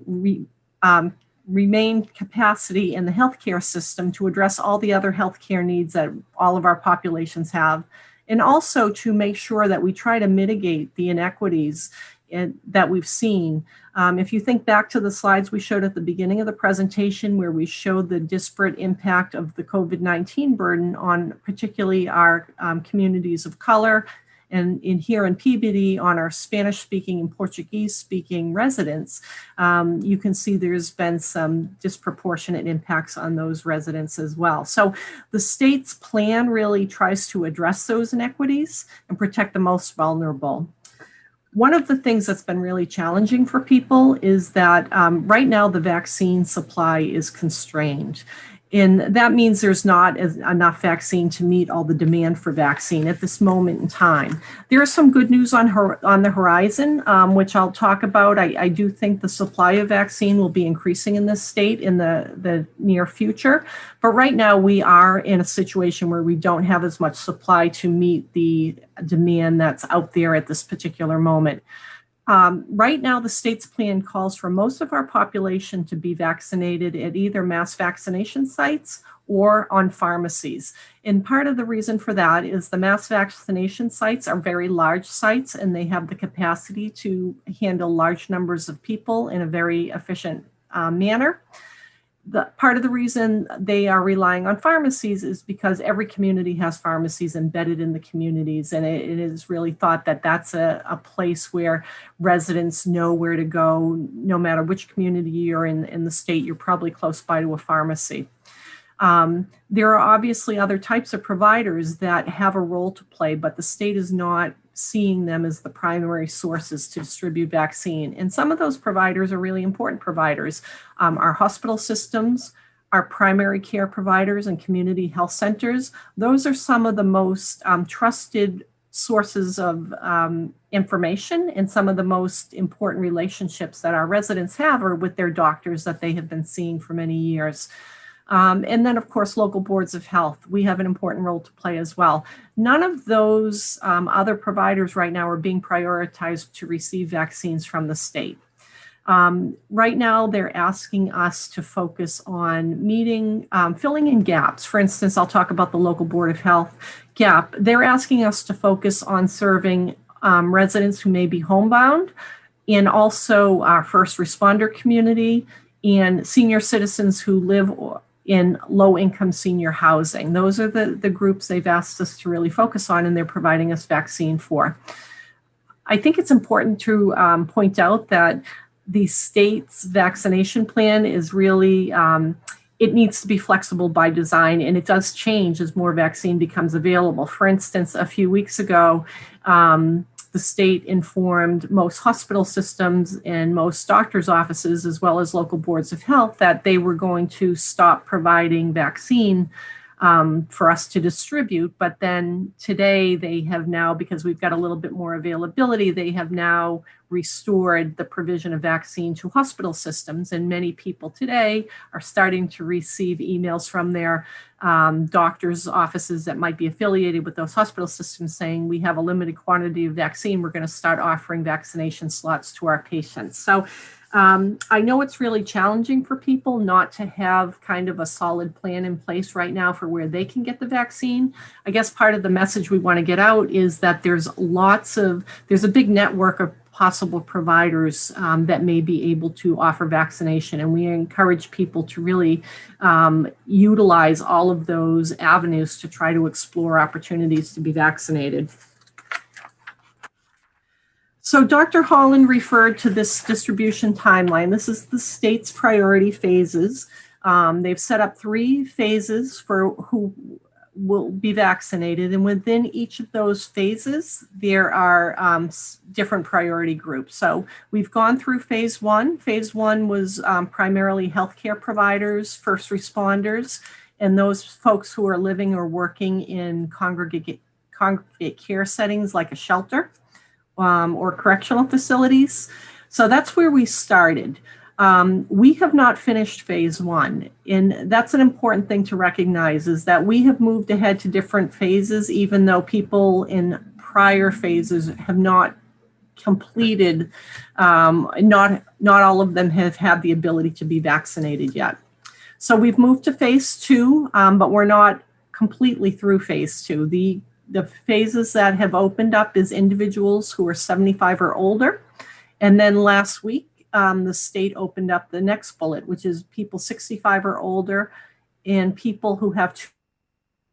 remain capacity in the healthcare system to address all the other healthcare needs that all of our populations have, and also to make sure that we try to mitigate the inequities that we've seen. If you think back to the slides we showed at the beginning of the presentation where we showed the disparate impact of the COVID-19 burden on particularly our communities of color, and here in Peabody on our Spanish-speaking and Portuguese-speaking residents, you can see there's been some disproportionate impacts on those residents as well. So the state's plan really tries to address those inequities and protect the most vulnerable. One of the things that's been really challenging for people is that right now the vaccine supply is constrained. And that means there's not enough vaccine to meet all the demand for vaccine at this moment in time. There is some good news on the horizon, which I'll talk about. I do think the supply of vaccine will be increasing in this state in the near future. But right now we are in a situation where we don't have as much supply to meet the demand that's out there at this particular moment. Right now, the state's plan calls for most of our population to be vaccinated at either mass vaccination sites or on pharmacies. And part of the reason for that is the mass vaccination sites are very large sites and they have the capacity to handle large numbers of people in a very efficient manner. Part of the reason they are relying on pharmacies is because every community has pharmacies embedded in the communities, and it is really thought that that's a place where residents know where to go. No matter which community you're in the state, you're probably close by to a pharmacy. There are obviously other types of providers that have a role to play, but the state is not seeing them as the primary sources to distribute vaccine. And some of those providers are really important providers. Our hospital systems, our primary care providers and community health centers, those are some of the most trusted sources of information, and some of the most important relationships that our residents have are with their doctors that they have been seeing for many years. And then, of course, local boards of health. We have an important role to play as well. None of those other providers right now are being prioritized to receive vaccines from the state. Right now, they're asking us to focus on filling in gaps. For instance, I'll talk about the local board of health gap. They're asking us to focus on serving residents who may be homebound, and also our first responder community and senior citizens who live in low-income senior housing. Those are the groups they've asked us to really focus on, and they're providing us vaccine for. I think it's important to point out that the state's vaccination plan is really, it needs to be flexible by design, and it does change as more vaccine becomes available. For instance, a few weeks ago, the state informed most hospital systems and most doctors' offices, as well as local boards of health, that they were going to stop providing vaccine for us to distribute. But then today they have now, because we've got a little bit more availability, they have now restored the provision of vaccine to hospital systems. And many people today are starting to receive emails from their doctors' offices that might be affiliated with those hospital systems saying, we have a limited quantity of vaccine. We're going to start offering vaccination slots to our patients. So I know it's really challenging for people not to have kind of a solid plan in place right now for where they can get the vaccine. I guess part of the message we want to get out is that there's a big network of possible providers that may be able to offer vaccination. And we encourage people to really utilize all of those avenues to try to explore opportunities to be vaccinated. So Dr. Holland referred to this distribution timeline. This is the state's priority phases. They've set up 3 phases for who will be vaccinated. And within each of those phases, there are different priority groups. So we've gone through phase 1. Phase 1 was primarily healthcare providers, first responders, and those folks who are living or working in congregate care settings like a shelter or correctional facilities. So that's where we started. We have not finished phase 1, and that's an important thing to recognize, is that we have moved ahead to different phases, even though people in prior phases have not completed, not all of them have had the ability to be vaccinated yet. So we've moved to phase 2, but we're not completely through phase 2. The phases that have opened up is individuals who are 75 or older. And then last week, the state opened up the next bullet, which is people 65 or older and people who have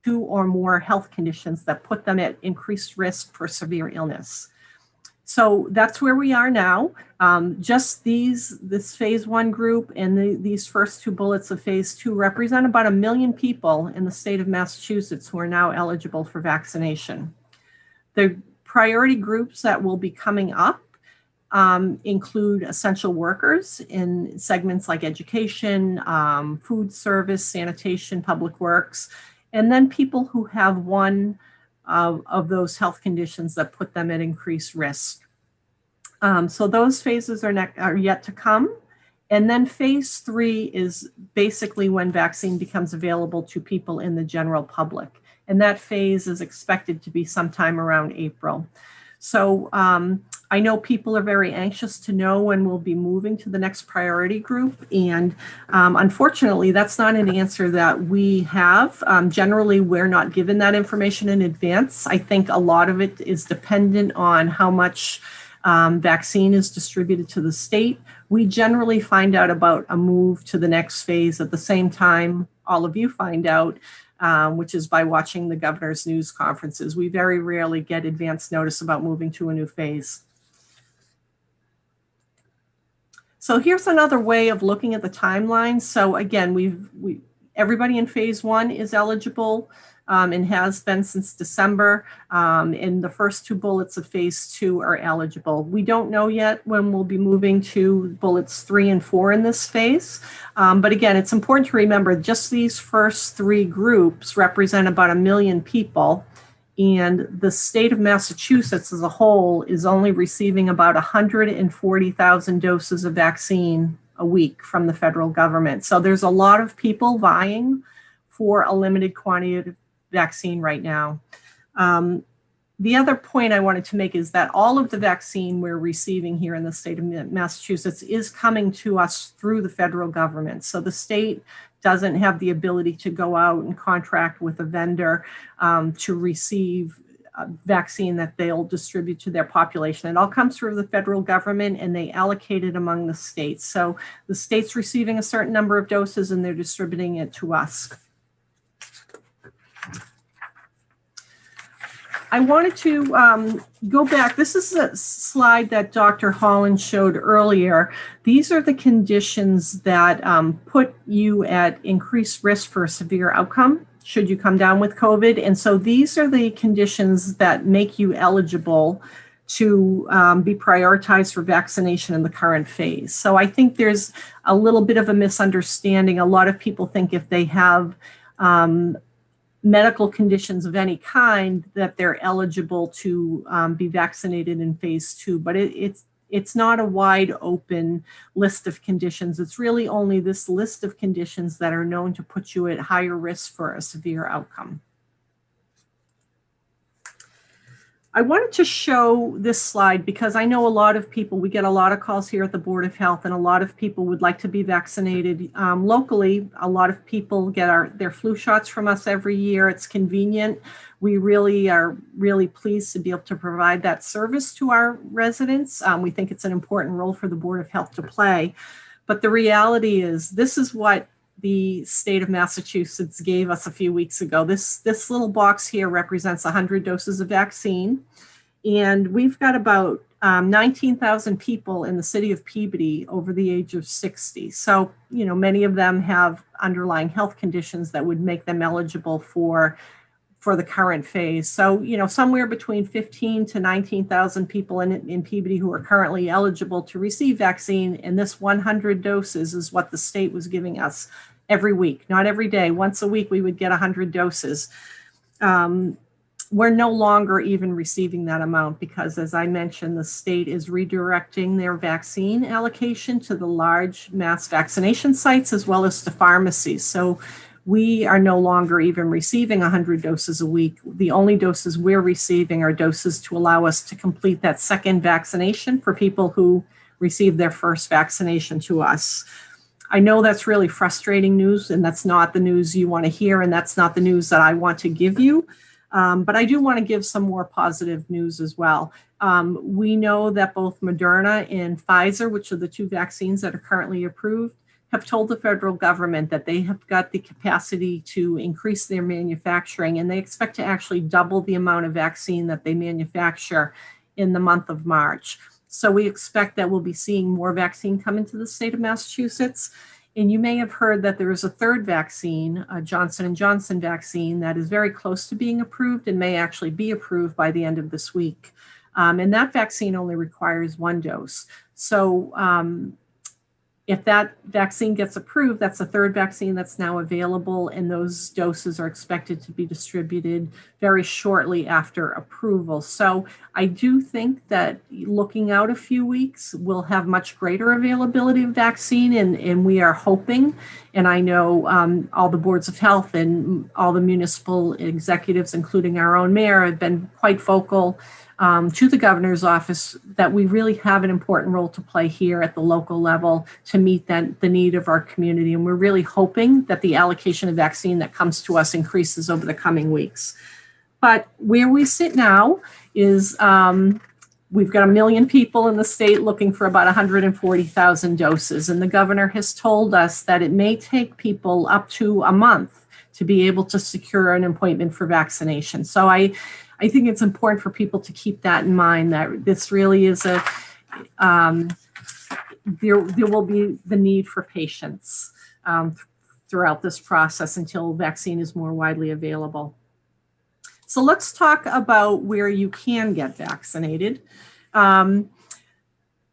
2 or more health conditions that put them at increased risk for severe illness. So that's where we are now. Just this phase 1 group and these first 2 bullets of phase 2 represent about 1 million people in the state of Massachusetts who are now eligible for vaccination. The priority groups that will be coming up include essential workers in segments like education, food service, sanitation, public works, and then people who have one of those health conditions that put them at increased risk. So those phases are yet to come. And then phase 3 is basically when vaccine becomes available to people in the general public. And that phase is expected to be sometime around April. So I know people are very anxious to know when we'll be moving to the next priority group. And unfortunately, that's not an answer that we have. Generally, we're not given that information in advance. I think a lot of it is dependent on how much vaccine is distributed to the state. We generally find out about a move to the next phase at the same time all of you find out, which is by watching the governor's news conferences. We very rarely get advance notice about moving to a new phase. So here's another way of looking at the timeline. So again, everybody in phase 1 is eligible and has been since December. And the first 2 bullets of phase 2 are eligible. We don't know yet when we'll be moving to bullets 3 and 4 in this phase. But again, it's important to remember just these first 3 groups represent about 1 million people. And the state of Massachusetts as a whole is only receiving about 140,000 doses of vaccine a week from the federal government. So there's a lot of people vying for a limited quantity of vaccine right now. The other point I wanted to make is that all of the vaccine we're receiving here in the state of Massachusetts is coming to us through the federal government. So the state doesn't have the ability to go out and contract with a vendor to receive a vaccine that they'll distribute to their population. It all comes through the federal government and they allocate it among the states. So the state's receiving a certain number of doses and they're distributing it to us. I wanted to go back. This is a slide that Dr. Holland showed earlier. These are the conditions that put you at increased risk for a severe outcome should you come down with COVID. And so these are the conditions that make you eligible to be prioritized for vaccination in the current phase. So I think there's a little bit of a misunderstanding. A lot of people think if they have medical conditions of any kind that they're eligible to be vaccinated in phase 2, but it's not a wide open list of conditions. It's really only this list of conditions that are known to put you at higher risk for a severe outcome. I wanted to show this slide because I know a lot of people, we get a lot of calls here at the Board of Health and a lot of people would like to be vaccinated. Locally, a lot of people get their flu shots from us every year. It's convenient. We really are pleased to be able to provide that service to our residents. We think it's an important role for the Board of Health to play. But the reality is this is what the state of Massachusetts gave us a few weeks ago. This little box here represents 100 doses of vaccine. And we've got about 19,000 people in the city of Peabody over the age of 60. So, many of them have underlying health conditions that would make them eligible for the current phase. So, somewhere between 15 to 19,000 people in Peabody who are currently eligible to receive vaccine. And this 100 doses is what the state was giving us every week, not every day. Once a week, we would get 100 doses. We're no longer even receiving that amount because, as I mentioned, the state is redirecting their vaccine allocation to the large mass vaccination sites as well as to pharmacies. So we are no longer even receiving 100 doses a week. The only doses we're receiving are doses to allow us to complete that second vaccination for people who received their first vaccination to us. I know that's really frustrating news, and that's not the news you want to hear, and that's not the news that I want to give you. But I do want to give some more positive news as well. We know that both Moderna and Pfizer, which are the two vaccines that are currently approved, have told the federal government that they have got the capacity to increase their manufacturing, and they expect to actually double the amount of vaccine that they manufacture in the month of March. So we expect that we'll be seeing more vaccine come into the state of Massachusetts. And you may have heard that there is a third vaccine, a Johnson & Johnson vaccine, that is very close to being approved and may actually be approved by the end of this week. And that vaccine only requires one dose. So if that vaccine gets approved, that's a third vaccine that's now available, and those doses are expected to be distributed very shortly after approval. So I do think that looking out a few weeks, we'll have much greater availability of vaccine, and we are hoping, and I know all the boards of health and all the municipal executives, including our own mayor, have been quite vocal to the governor's office that we really have an important role to play here at the local level to meet the need of our community. And we're really hoping that the allocation of vaccine that comes to us increases over the coming weeks. But where we sit now is we've got 1 million people in the state looking for about 140,000 doses. And the governor has told us that it may take people up to a month to be able to secure an appointment for vaccination. So I think it's important for people to keep that in mind, that this really is there will be the need for patience throughout this process until vaccine is more widely available. So let's talk about where you can get vaccinated.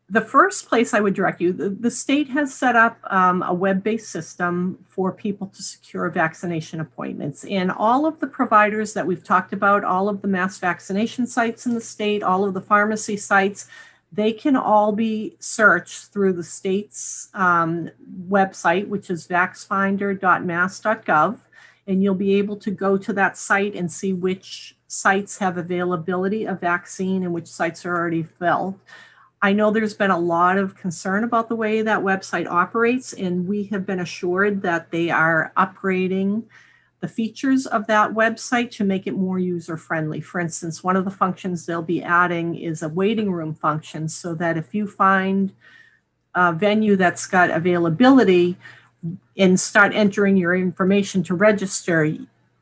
The first place I would direct you, the state has set up a web-based system for people to secure vaccination appointments. And all of the providers that we've talked about, all of the mass vaccination sites in the state, all of the pharmacy sites, they can all be searched through the state's website, which is vaxfinder.mass.gov. And you'll be able to go to that site and see which sites have availability of vaccine and which sites are already filled. I know there's been a lot of concern about the way that website operates, and we have been assured that they are upgrading the features of that website to make it more user-friendly. For instance, one of the functions they'll be adding is a waiting room function, so that if you find a venue that's got availability and start entering your information to register,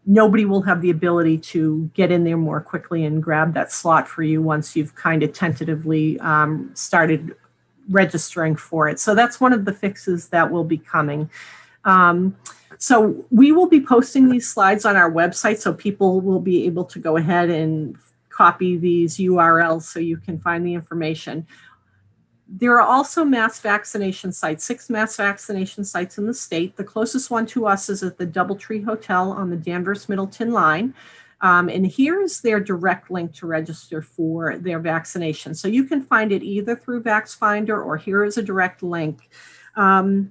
nobody will have the ability to get in there more quickly and grab that slot for you once you've kind of tentatively started registering for it. So that's one of the fixes that will be coming. So we will be posting these slides on our website, so people will be able to go ahead and copy these URLs so you can find the information. There are also mass vaccination sites, 6 mass vaccination sites in the state. The closest one to us is at the Doubletree Hotel on the Danvers-Middleton line. And here is their direct link to register for their vaccination. So you can find it either through VaxFinder, or here is a direct link. The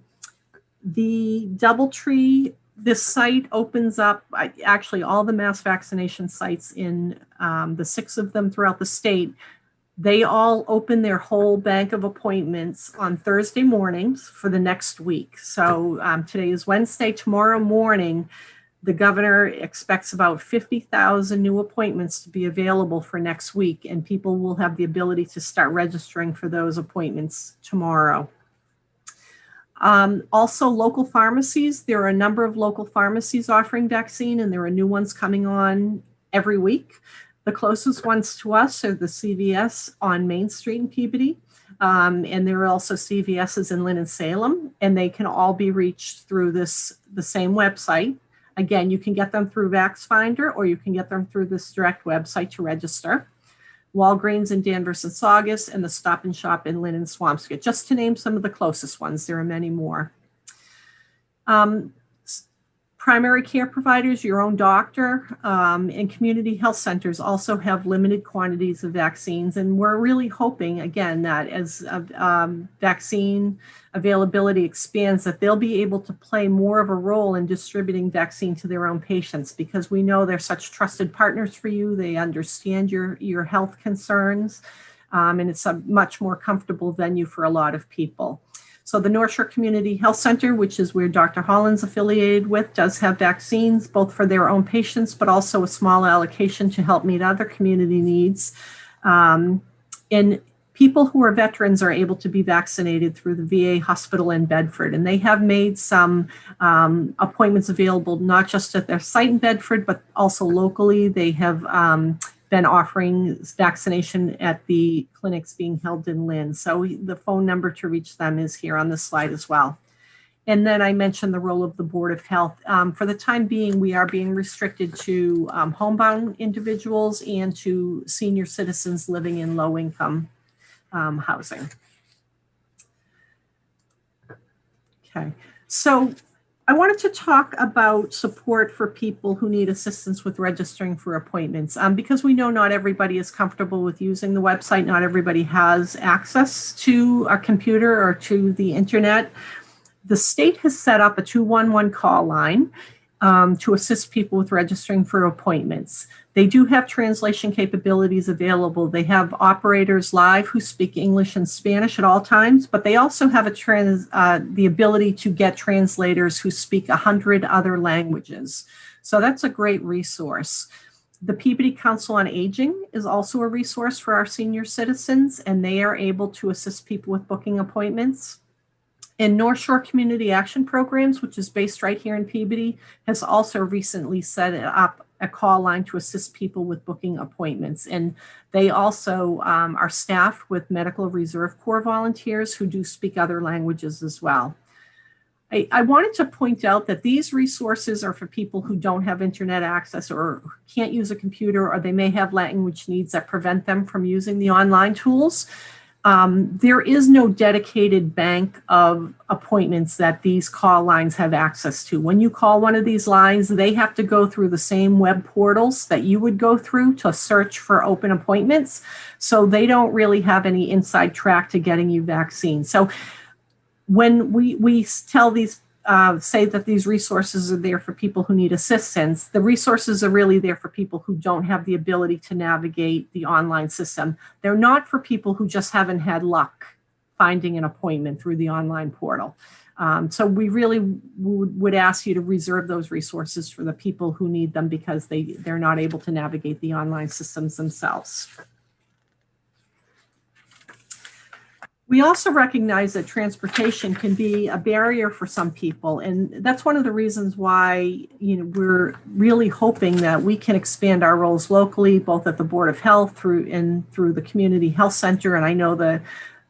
Doubletree, this site opens up, actually all the mass vaccination sites in the 6 of them throughout the state, they all open their whole bank of appointments on Thursday mornings for the next week. So today is Wednesday. Tomorrow morning, the governor expects about 50,000 new appointments to be available for next week, and people will have the ability to start registering for those appointments tomorrow. Also, local pharmacies. There are a number of local pharmacies offering vaccine, and there are new ones coming on every week. The closest ones to us are the CVS on Main Street in Peabody. And there are also CVSs in Lynn and Salem, and they can all be reached through the same website. Again, you can get them through VaxFinder, or you can get them through this direct website to register. Walgreens in Danvers and Saugus, and the Stop and Shop in Lynn and Swampscott, just to name some of the closest ones. There are many more. Primary care providers, your own doctor, and community health centers also have limited quantities of vaccines. And we're really hoping, again, that as vaccine availability expands, that they'll be able to play more of a role in distributing vaccine to their own patients, because we know they're such trusted partners for you. They understand your health concerns, and it's a much more comfortable venue for a lot of people. So the North Shore Community Health Center, which is where Dr. Holland's affiliated with, does have vaccines, both for their own patients, but also a small allocation to help meet other community needs. And people who are veterans are able to be vaccinated through the VA hospital in Bedford. And they have made some appointments available, not just at their site in Bedford, but also locally. They have been offering vaccination at the clinics being held in Lynn. So the phone number to reach them is here on the slide as well. And then I mentioned the role of the Board of Health. For the time being, we are being restricted to homebound individuals and to senior citizens living in low-income housing. Okay, so I wanted to talk about support for people who need assistance with registering for appointments, because we know not everybody is comfortable with using the website. Not everybody has access to a computer or to the internet. The state has set up a 211 call line to assist people with registering for appointments. They do have translation capabilities available. They have operators live who speak English and Spanish at all times, but they also have the ability to get translators who speak 100 other languages. So that's a great resource. The Peabody Council on Aging is also a resource for our senior citizens, and they are able to assist people with booking appointments. And North Shore Community Action Programs, which is based right here in Peabody, has also recently set up a call line to assist people with booking appointments. And they also are staffed with Medical Reserve Corps volunteers who do speak other languages as well. I wanted to point out that these resources are for people who don't have internet access or can't use a computer, or they may have language needs that prevent them from using the online tools. There is no dedicated bank of appointments that these call lines have access to. When you call one of these lines, they have to go through the same web portals that you would go through to search for open appointments. So they don't really have any inside track to getting you vaccine. So when we tell these, say that these resources are there for people who need assistance, the resources are really there for people who don't have the ability to navigate the online system. They're not for people who just haven't had luck finding an appointment through the online portal. So we really would ask you to reserve those resources for the people who need them, because they're not able to navigate the online systems themselves. We also recognize that transportation can be a barrier for some people, and that's one of the reasons why we're really hoping that we can expand our roles locally, both at the Board of Health through the Community Health Center, and I know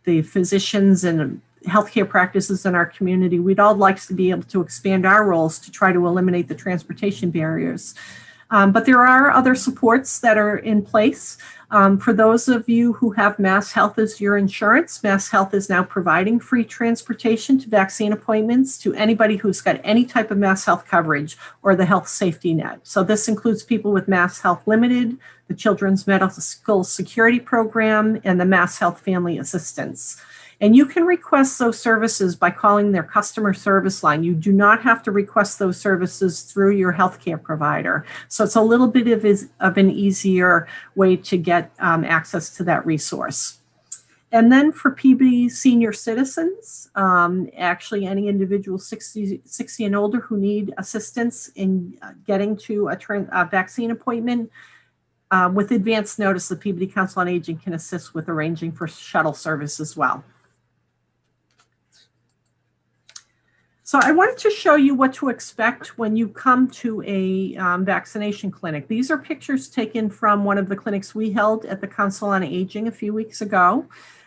the physicians and healthcare practices in our community. We'd all like to be able to expand our roles to try to eliminate the transportation barriers. But there are other supports that are in place. For those of you who have Mass Health as your insurance, Mass Health is now providing free transportation to vaccine appointments to anybody who's got any type of Mass Health coverage or the health safety net. So this includes people with Mass Health Limited, the Children's Medical Security Program, and the Mass Health Family Assistance. And you can request those services by calling their customer service line. You do not have to request those services through your healthcare provider. So it's a little bit of an easier way to get access to that resource. And then for Peabody senior citizens, actually any individual 60 and older who need assistance in getting to a vaccine appointment, with advance notice, the Peabody Council on Aging can assist with arranging for shuttle service as well. So I wanted to show you what to expect when you come to a vaccination clinic. These are pictures taken from one of the clinics we held at the Council on Aging a few weeks ago.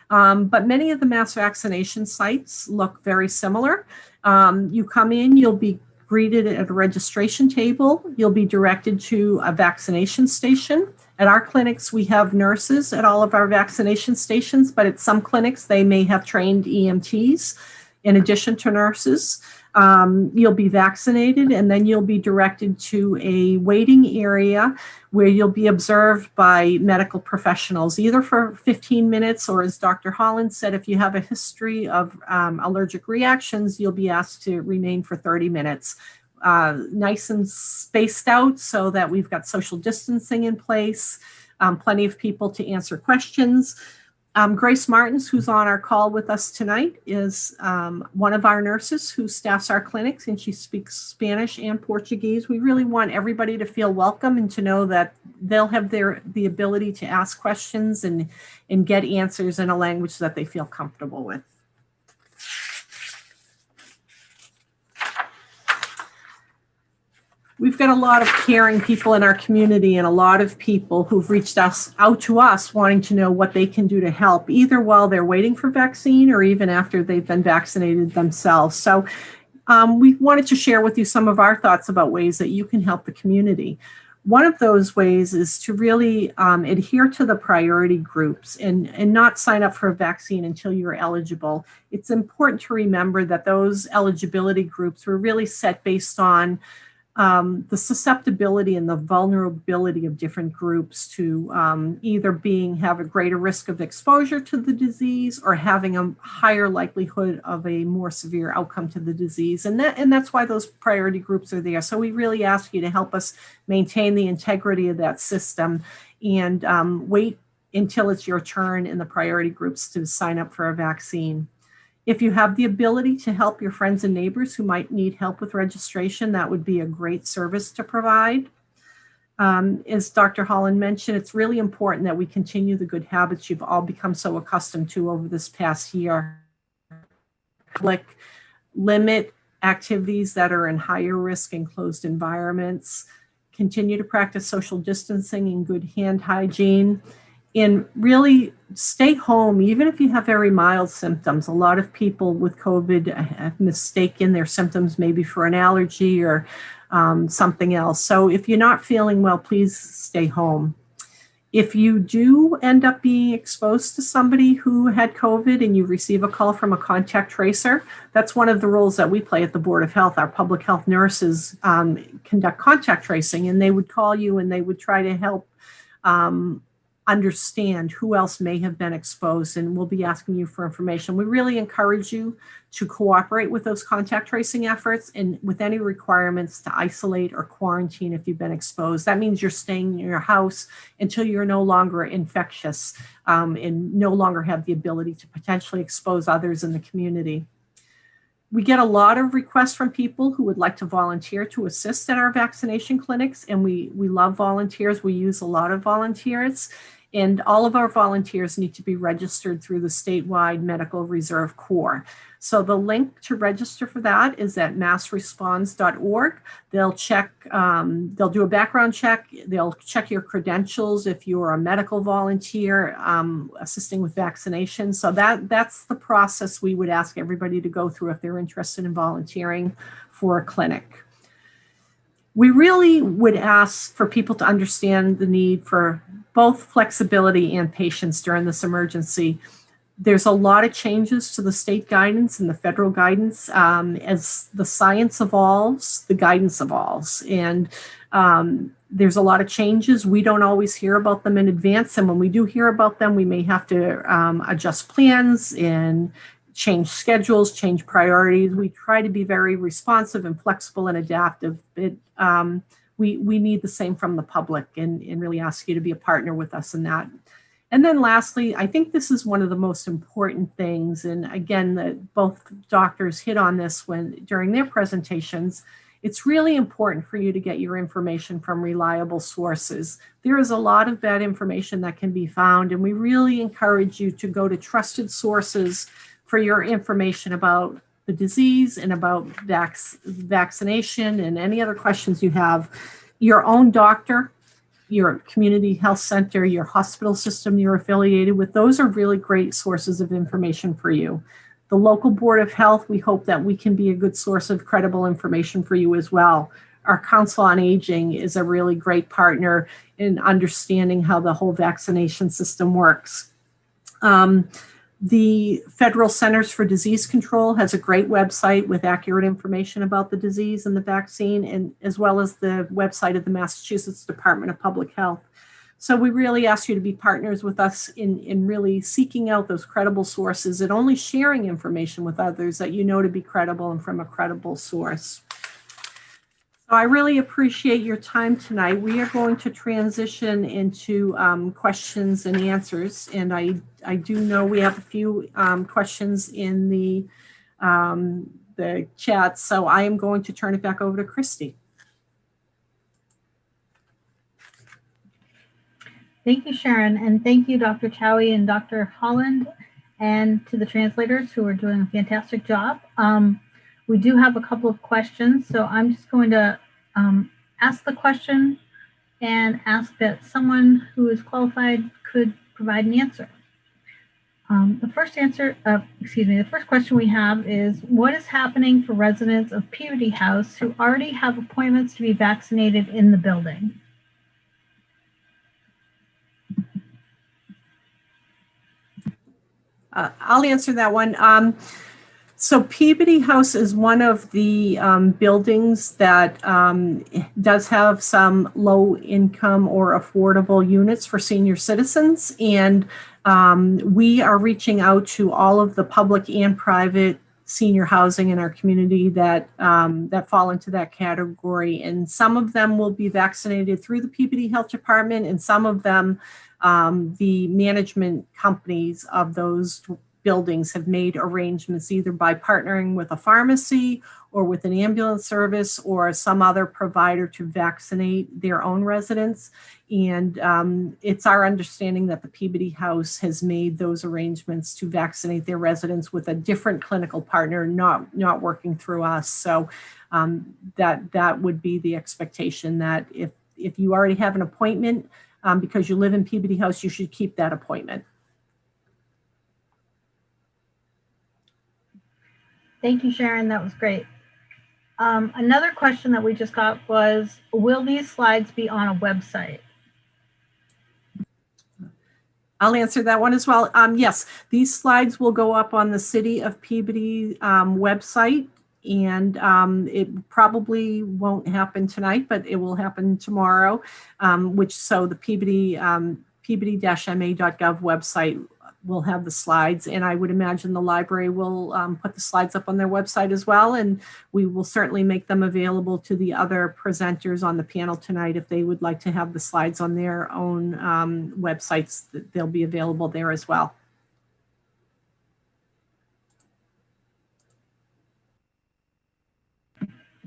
But many of the mass vaccination sites look very similar. You come in, you'll be greeted at a registration table. You'll be directed to a vaccination station. At our clinics, we have nurses at all of our vaccination stations, but at some clinics, they may have trained EMTs in addition to nurses. You'll be vaccinated, and then you'll be directed to a waiting area where you'll be observed by medical professionals, either for 15 minutes, or as Dr. Holland said, if you have a history of allergic reactions, you'll be asked to remain for 30 minutes. Nice and spaced out so that we've got social distancing in place, plenty of people to answer questions. Grace Martins, who's on our call with us tonight, is one of our nurses who staffs our clinics, and she speaks Spanish and Portuguese. We really want everybody to feel welcome and to know that they'll have the ability to ask questions and get answers in a language that they feel comfortable with. We've got a lot of caring people in our community and a lot of people who've reached out to us wanting to know what they can do to help, either while they're waiting for vaccine or even after they've been vaccinated themselves. So we wanted to share with you some of our thoughts about ways that you can help the community. One of those ways is to really adhere to the priority groups and not sign up for a vaccine until you're eligible. It's important to remember that those eligibility groups were really set based on the susceptibility and the vulnerability of different groups to either have a greater risk of exposure to the disease or having a higher likelihood of a more severe outcome to the disease. And that's why those priority groups are there. So we really ask you to help us maintain the integrity of that system and wait until it's your turn in the priority groups to sign up for a vaccine. If you have the ability to help your friends and neighbors who might need help with registration, that would be a great service to provide. As Dr. Holland mentioned, it's really important that we continue the good habits you've all become so accustomed to over this past year. Like limit activities that are in higher risk and closed environments, continue to practice social distancing and good hand hygiene, and really stay home, even if you have very mild symptoms. A lot of people with COVID have mistaken their symptoms maybe for an allergy or something else. So if you're not feeling well, please stay home. If you do end up being exposed to somebody who had COVID and you receive a call from a contact tracer, that's one of the roles that we play at the Board of Health. Our public health nurses conduct contact tracing, and they would call you and they would try to help understand who else may have been exposed, and we'll be asking you for information. We really encourage you to cooperate with those contact tracing efforts and with any requirements to isolate or quarantine if you've been exposed. That means you're staying in your house until you're no longer infectious and no longer have the ability to potentially expose others in the community. We get a lot of requests from people who would like to volunteer to assist at our vaccination clinics, and we love volunteers. We use a lot of volunteers. And all of our volunteers need to be registered through the statewide Medical Reserve Corps. So the link to register for that is at massresponse.org. They'll check, they'll do a background check. They'll check your credentials if you're a medical volunteer assisting with vaccination. So that's the process we would ask everybody to go through if they're interested in volunteering for a clinic. We really would ask for people to understand the need for both flexibility and patience during this emergency. There's a lot of changes to the state guidance and the federal guidance. As the science evolves, the guidance evolves. And there's a lot of changes. We don't always hear about them in advance. And when we do hear about them, we may have to adjust plans and change schedules, change priorities. We try to be very responsive and flexible and adaptive. We need the same from the public and really ask you to be a partner with us in that. And then lastly, I think this is one of the most important things. And again, both doctors hit on this during their presentations. It's really important for you to get your information from reliable sources. There is a lot of bad information that can be found, and we really encourage you to go to trusted sources for your information about the disease and about vaccination and any other questions you have, your own doctor, your community health center, your hospital system you're affiliated with, those are really great sources of information for you. The local Board of Health, we hope that we can be a good source of credible information for you as well. Our Council on Aging is a really great partner in understanding how the whole vaccination system works. The Federal Centers for Disease Control has a great website with accurate information about the disease and the vaccine, and as well as the website of the Massachusetts Department of Public Health. So we really ask you to be partners with us in really seeking out those credible sources and only sharing information with others that you know to be credible and from a credible source. So I really appreciate your time tonight. We are going to transition into questions and answers. And I do know we have a few questions in the chat. So I am going to turn it back over to Christy. Thank you, Sharon, and thank you, Dr. Chawi and Dr. Holland, and to the translators who are doing a fantastic job. We do have a couple of questions, so I'm just going to ask the question and ask that someone who is qualified could provide an answer. The first question we have is, what is happening for residents of Peabody House who already have appointments to be vaccinated in the building? I'll answer that one. So Peabody House is one of the buildings that does have some low income or affordable units for senior citizens. And we are reaching out to all of the public and private senior housing in our community that fall into that category. And some of them will be vaccinated through the Peabody Health Department, and some of them, the management companies of those buildings have made arrangements either by partnering with a pharmacy or with an ambulance service or some other provider to vaccinate their own residents. And it's our understanding that the Peabody House has made those arrangements to vaccinate their residents with a different clinical partner, not working through us. So that would be the expectation, that if you already have an appointment because you live in Peabody House, you should keep that appointment. Thank you, Sharon. That was great. Another question that we just got was, will these slides be on a website? I'll answer that one as well. Yes, these slides will go up on the City of Peabody website, and it probably won't happen tonight, but it will happen tomorrow, so the peabody-ma.gov website will have the slides, and I would imagine the library will put the slides up on their website as well, and we will certainly make them available to the other presenters on the panel tonight if they would like to have the slides on their own websites. They'll be available there as well.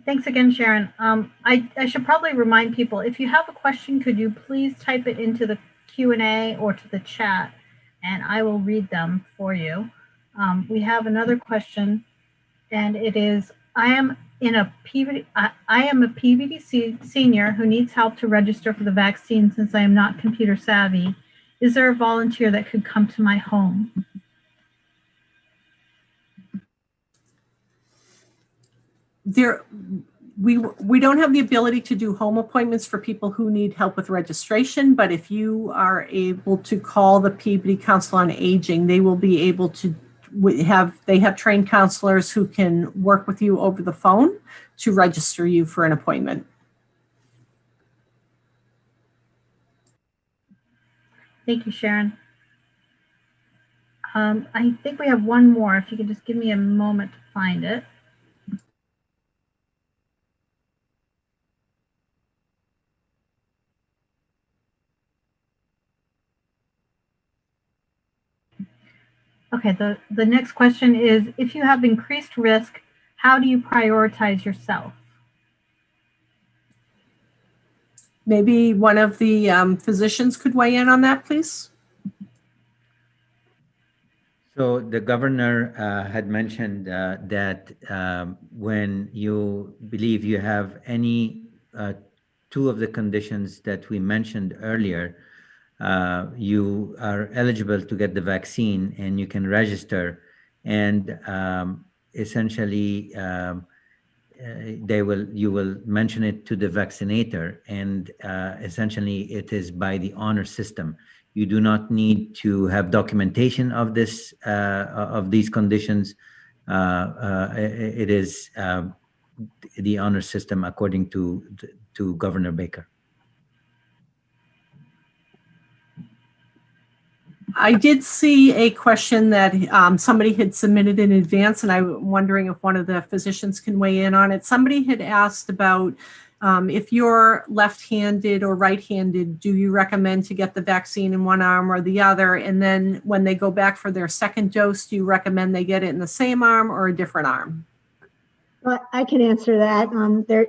Thanks again, Sharon. I should probably remind people, if you have a question, could you please type it into the Q&A or to the chat, and I will read them for you. We have another question, and it is, I am a Peabody senior who needs help to register for the vaccine since I am not computer savvy. Is there a volunteer that could come to my home? We don't have the ability to do home appointments for people who need help with registration, but if you are able to call the Peabody Council on Aging, they will be able to have trained counselors who can work with you over the phone to register you for an appointment. Thank you, Sharon. I think we have one more. If you could just give me a moment to find it. Okay, the next question is, if you have increased risk, how do you prioritize yourself? Maybe one of the physicians could weigh in on that, please. So the governor had mentioned that when you believe you have any two of the conditions that we mentioned earlier, you are eligible to get the vaccine and you can register, and essentially you will mention it to the vaccinator, and essentially it is by the honor system. You do not need to have documentation of this of these conditions. It is the honor system according to Governor Baker. I did see a question that somebody had submitted in advance, and I'm wondering if one of the physicians can weigh in on it. Somebody had asked about if you're left-handed or right-handed, do you recommend to get the vaccine in one arm or the other? And then when they go back for their second dose, do you recommend they get it in the same arm or a different arm? Well, I can answer that.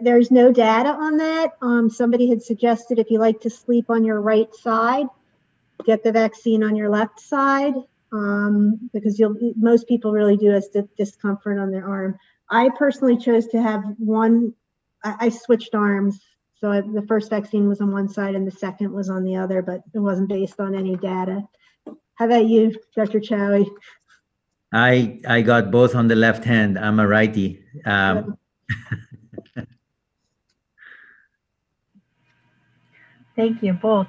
There's no data on that. Somebody had suggested if you like to sleep on your right side, get the vaccine on your left side, because most people really do have discomfort on their arm. I personally chose to have one. I switched arms, so the first vaccine was on one side and the second was on the other, but it wasn't based on any data. How about you, Dr. Chawi? I got both on the left hand. I'm a righty. Thank you both.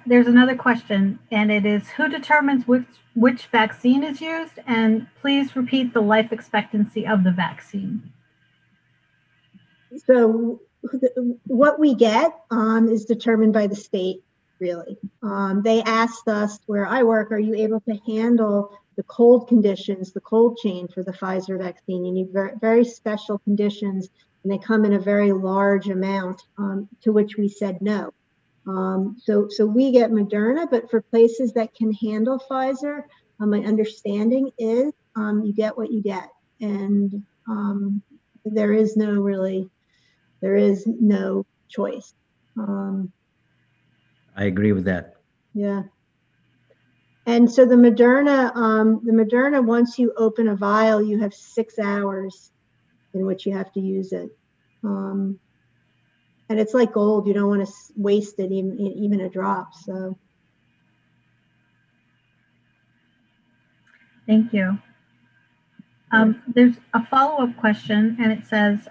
There's another question, and it is, who determines which vaccine is used? And please repeat the life expectancy of the vaccine. So what we get is determined by the state, really. They asked us, where I work, are you able to handle the cold conditions, the cold chain for the Pfizer vaccine? You need very, very special conditions, and they come in a very large amount, to which we said no. So we get Moderna, but for places that can handle Pfizer, my understanding is you get what you get, and there is no choice. I agree with that. Yeah. And so the Moderna, once you open a vial, you have 6 hours in which you have to use it. And it's like gold. You don't want to waste it, even a drop. So. Thank you. There's a follow-up question, and it says,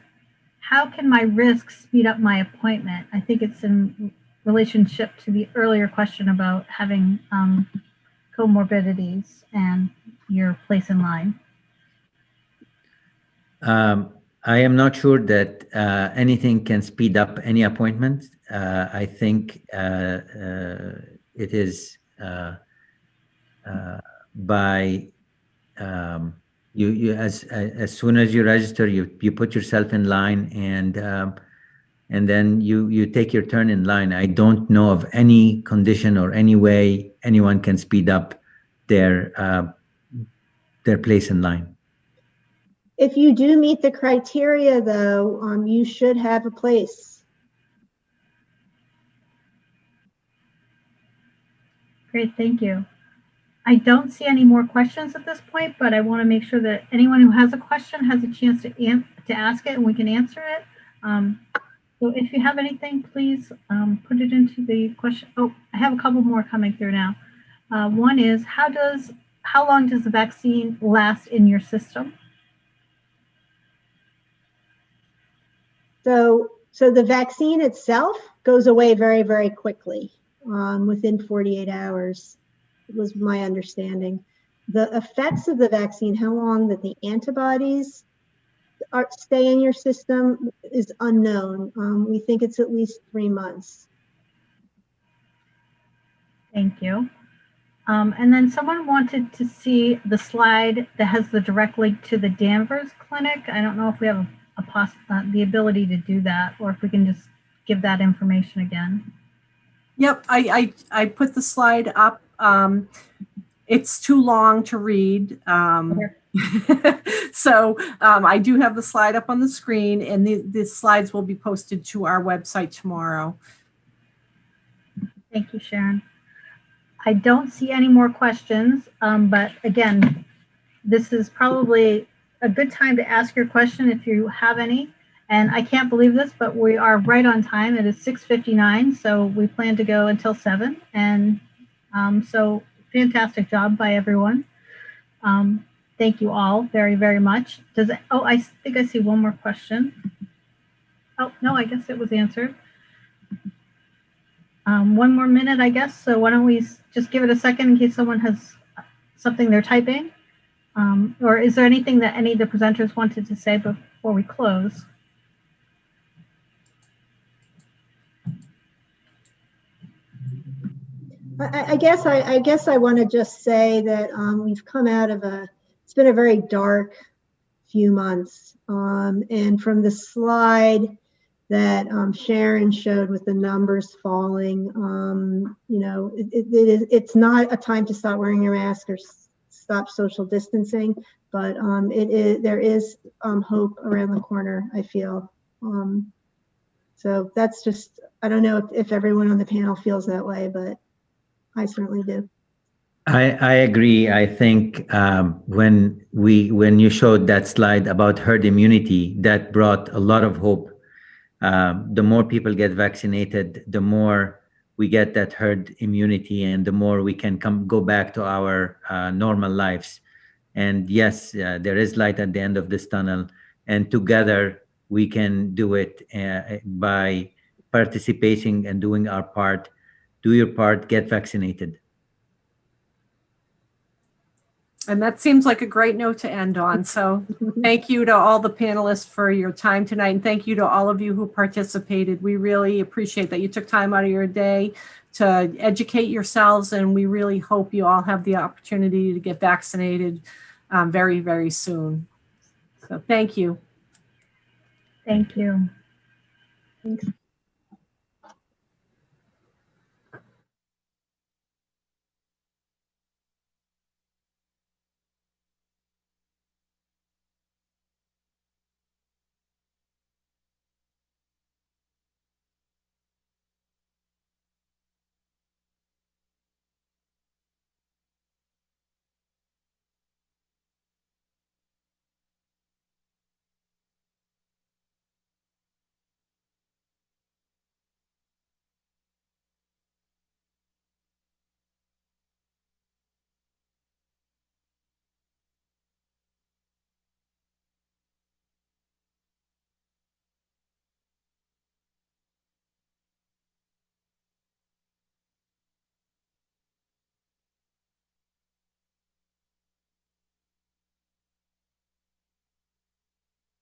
how can my risk speed up my appointment? I think it's in relationship to the earlier question about having comorbidities and your place in line. I am not sure that anything can speed up any appointment. I think it is by you as soon as you register, you put yourself in line, and then you take your turn in line. I don't know of any condition or any way anyone can speed up their place in line. If you do meet the criteria, though, you should have a place. Great, thank you. I don't see any more questions at this point, but I want to make sure that anyone who has a question has a chance to ask it, and we can answer it. So if you have anything, please put it into the question. Oh, I have a couple more coming through now. One is, how long does the vaccine last in your system? So the vaccine itself goes away very, very quickly, within 48 hours, was my understanding. The effects of the vaccine, how long that the antibodies stay in your system, is unknown. We think it's at least 3 months. Thank you. And then someone wanted to see the slide that has the direct link to the Danvers Clinic. I don't know if we have the ability to do that, or if we can just give that information again. Yep, I put the slide up. It's too long to read. So I do have the slide up on the screen, and the slides will be posted to our website tomorrow. Thank you, Sharon. I don't see any more questions, but again, this is probably a good time to ask your question if you have any. And I can't believe this, but we are right on time. It is 6:59, so we plan to go until 7. And so fantastic job by everyone. Thank you all very, very much. I think I see one more question. Oh, no, I guess it was answered. One more minute, I guess. So why don't we just give it a second in case someone has something they're typing? Or is there anything that any of the presenters wanted to say before we close? I guess I want to just say that we've come out of it's been a very dark few months. And from the slide that Sharon showed with the numbers falling, you know, it's not a time to stop wearing your mask or stop social distancing, but there is hope around the corner, I feel. So that's just, I don't know if everyone on the panel feels that way, but I certainly do. I agree. I think when you showed that slide about herd immunity, that brought a lot of hope. The more people get vaccinated, the more we get that herd immunity, and the more we can go back to our normal lives. And yes, there is light at the end of this tunnel, and together we can do it by participating and doing our part. Do your part, get vaccinated. And that seems like a great note to end on. So thank you to all the panelists for your time tonight. And thank you to all of you who participated. We really appreciate that you took time out of your day to educate yourselves. And we really hope you all have the opportunity to get vaccinated very, very soon. So thank you. Thank you. Thanks.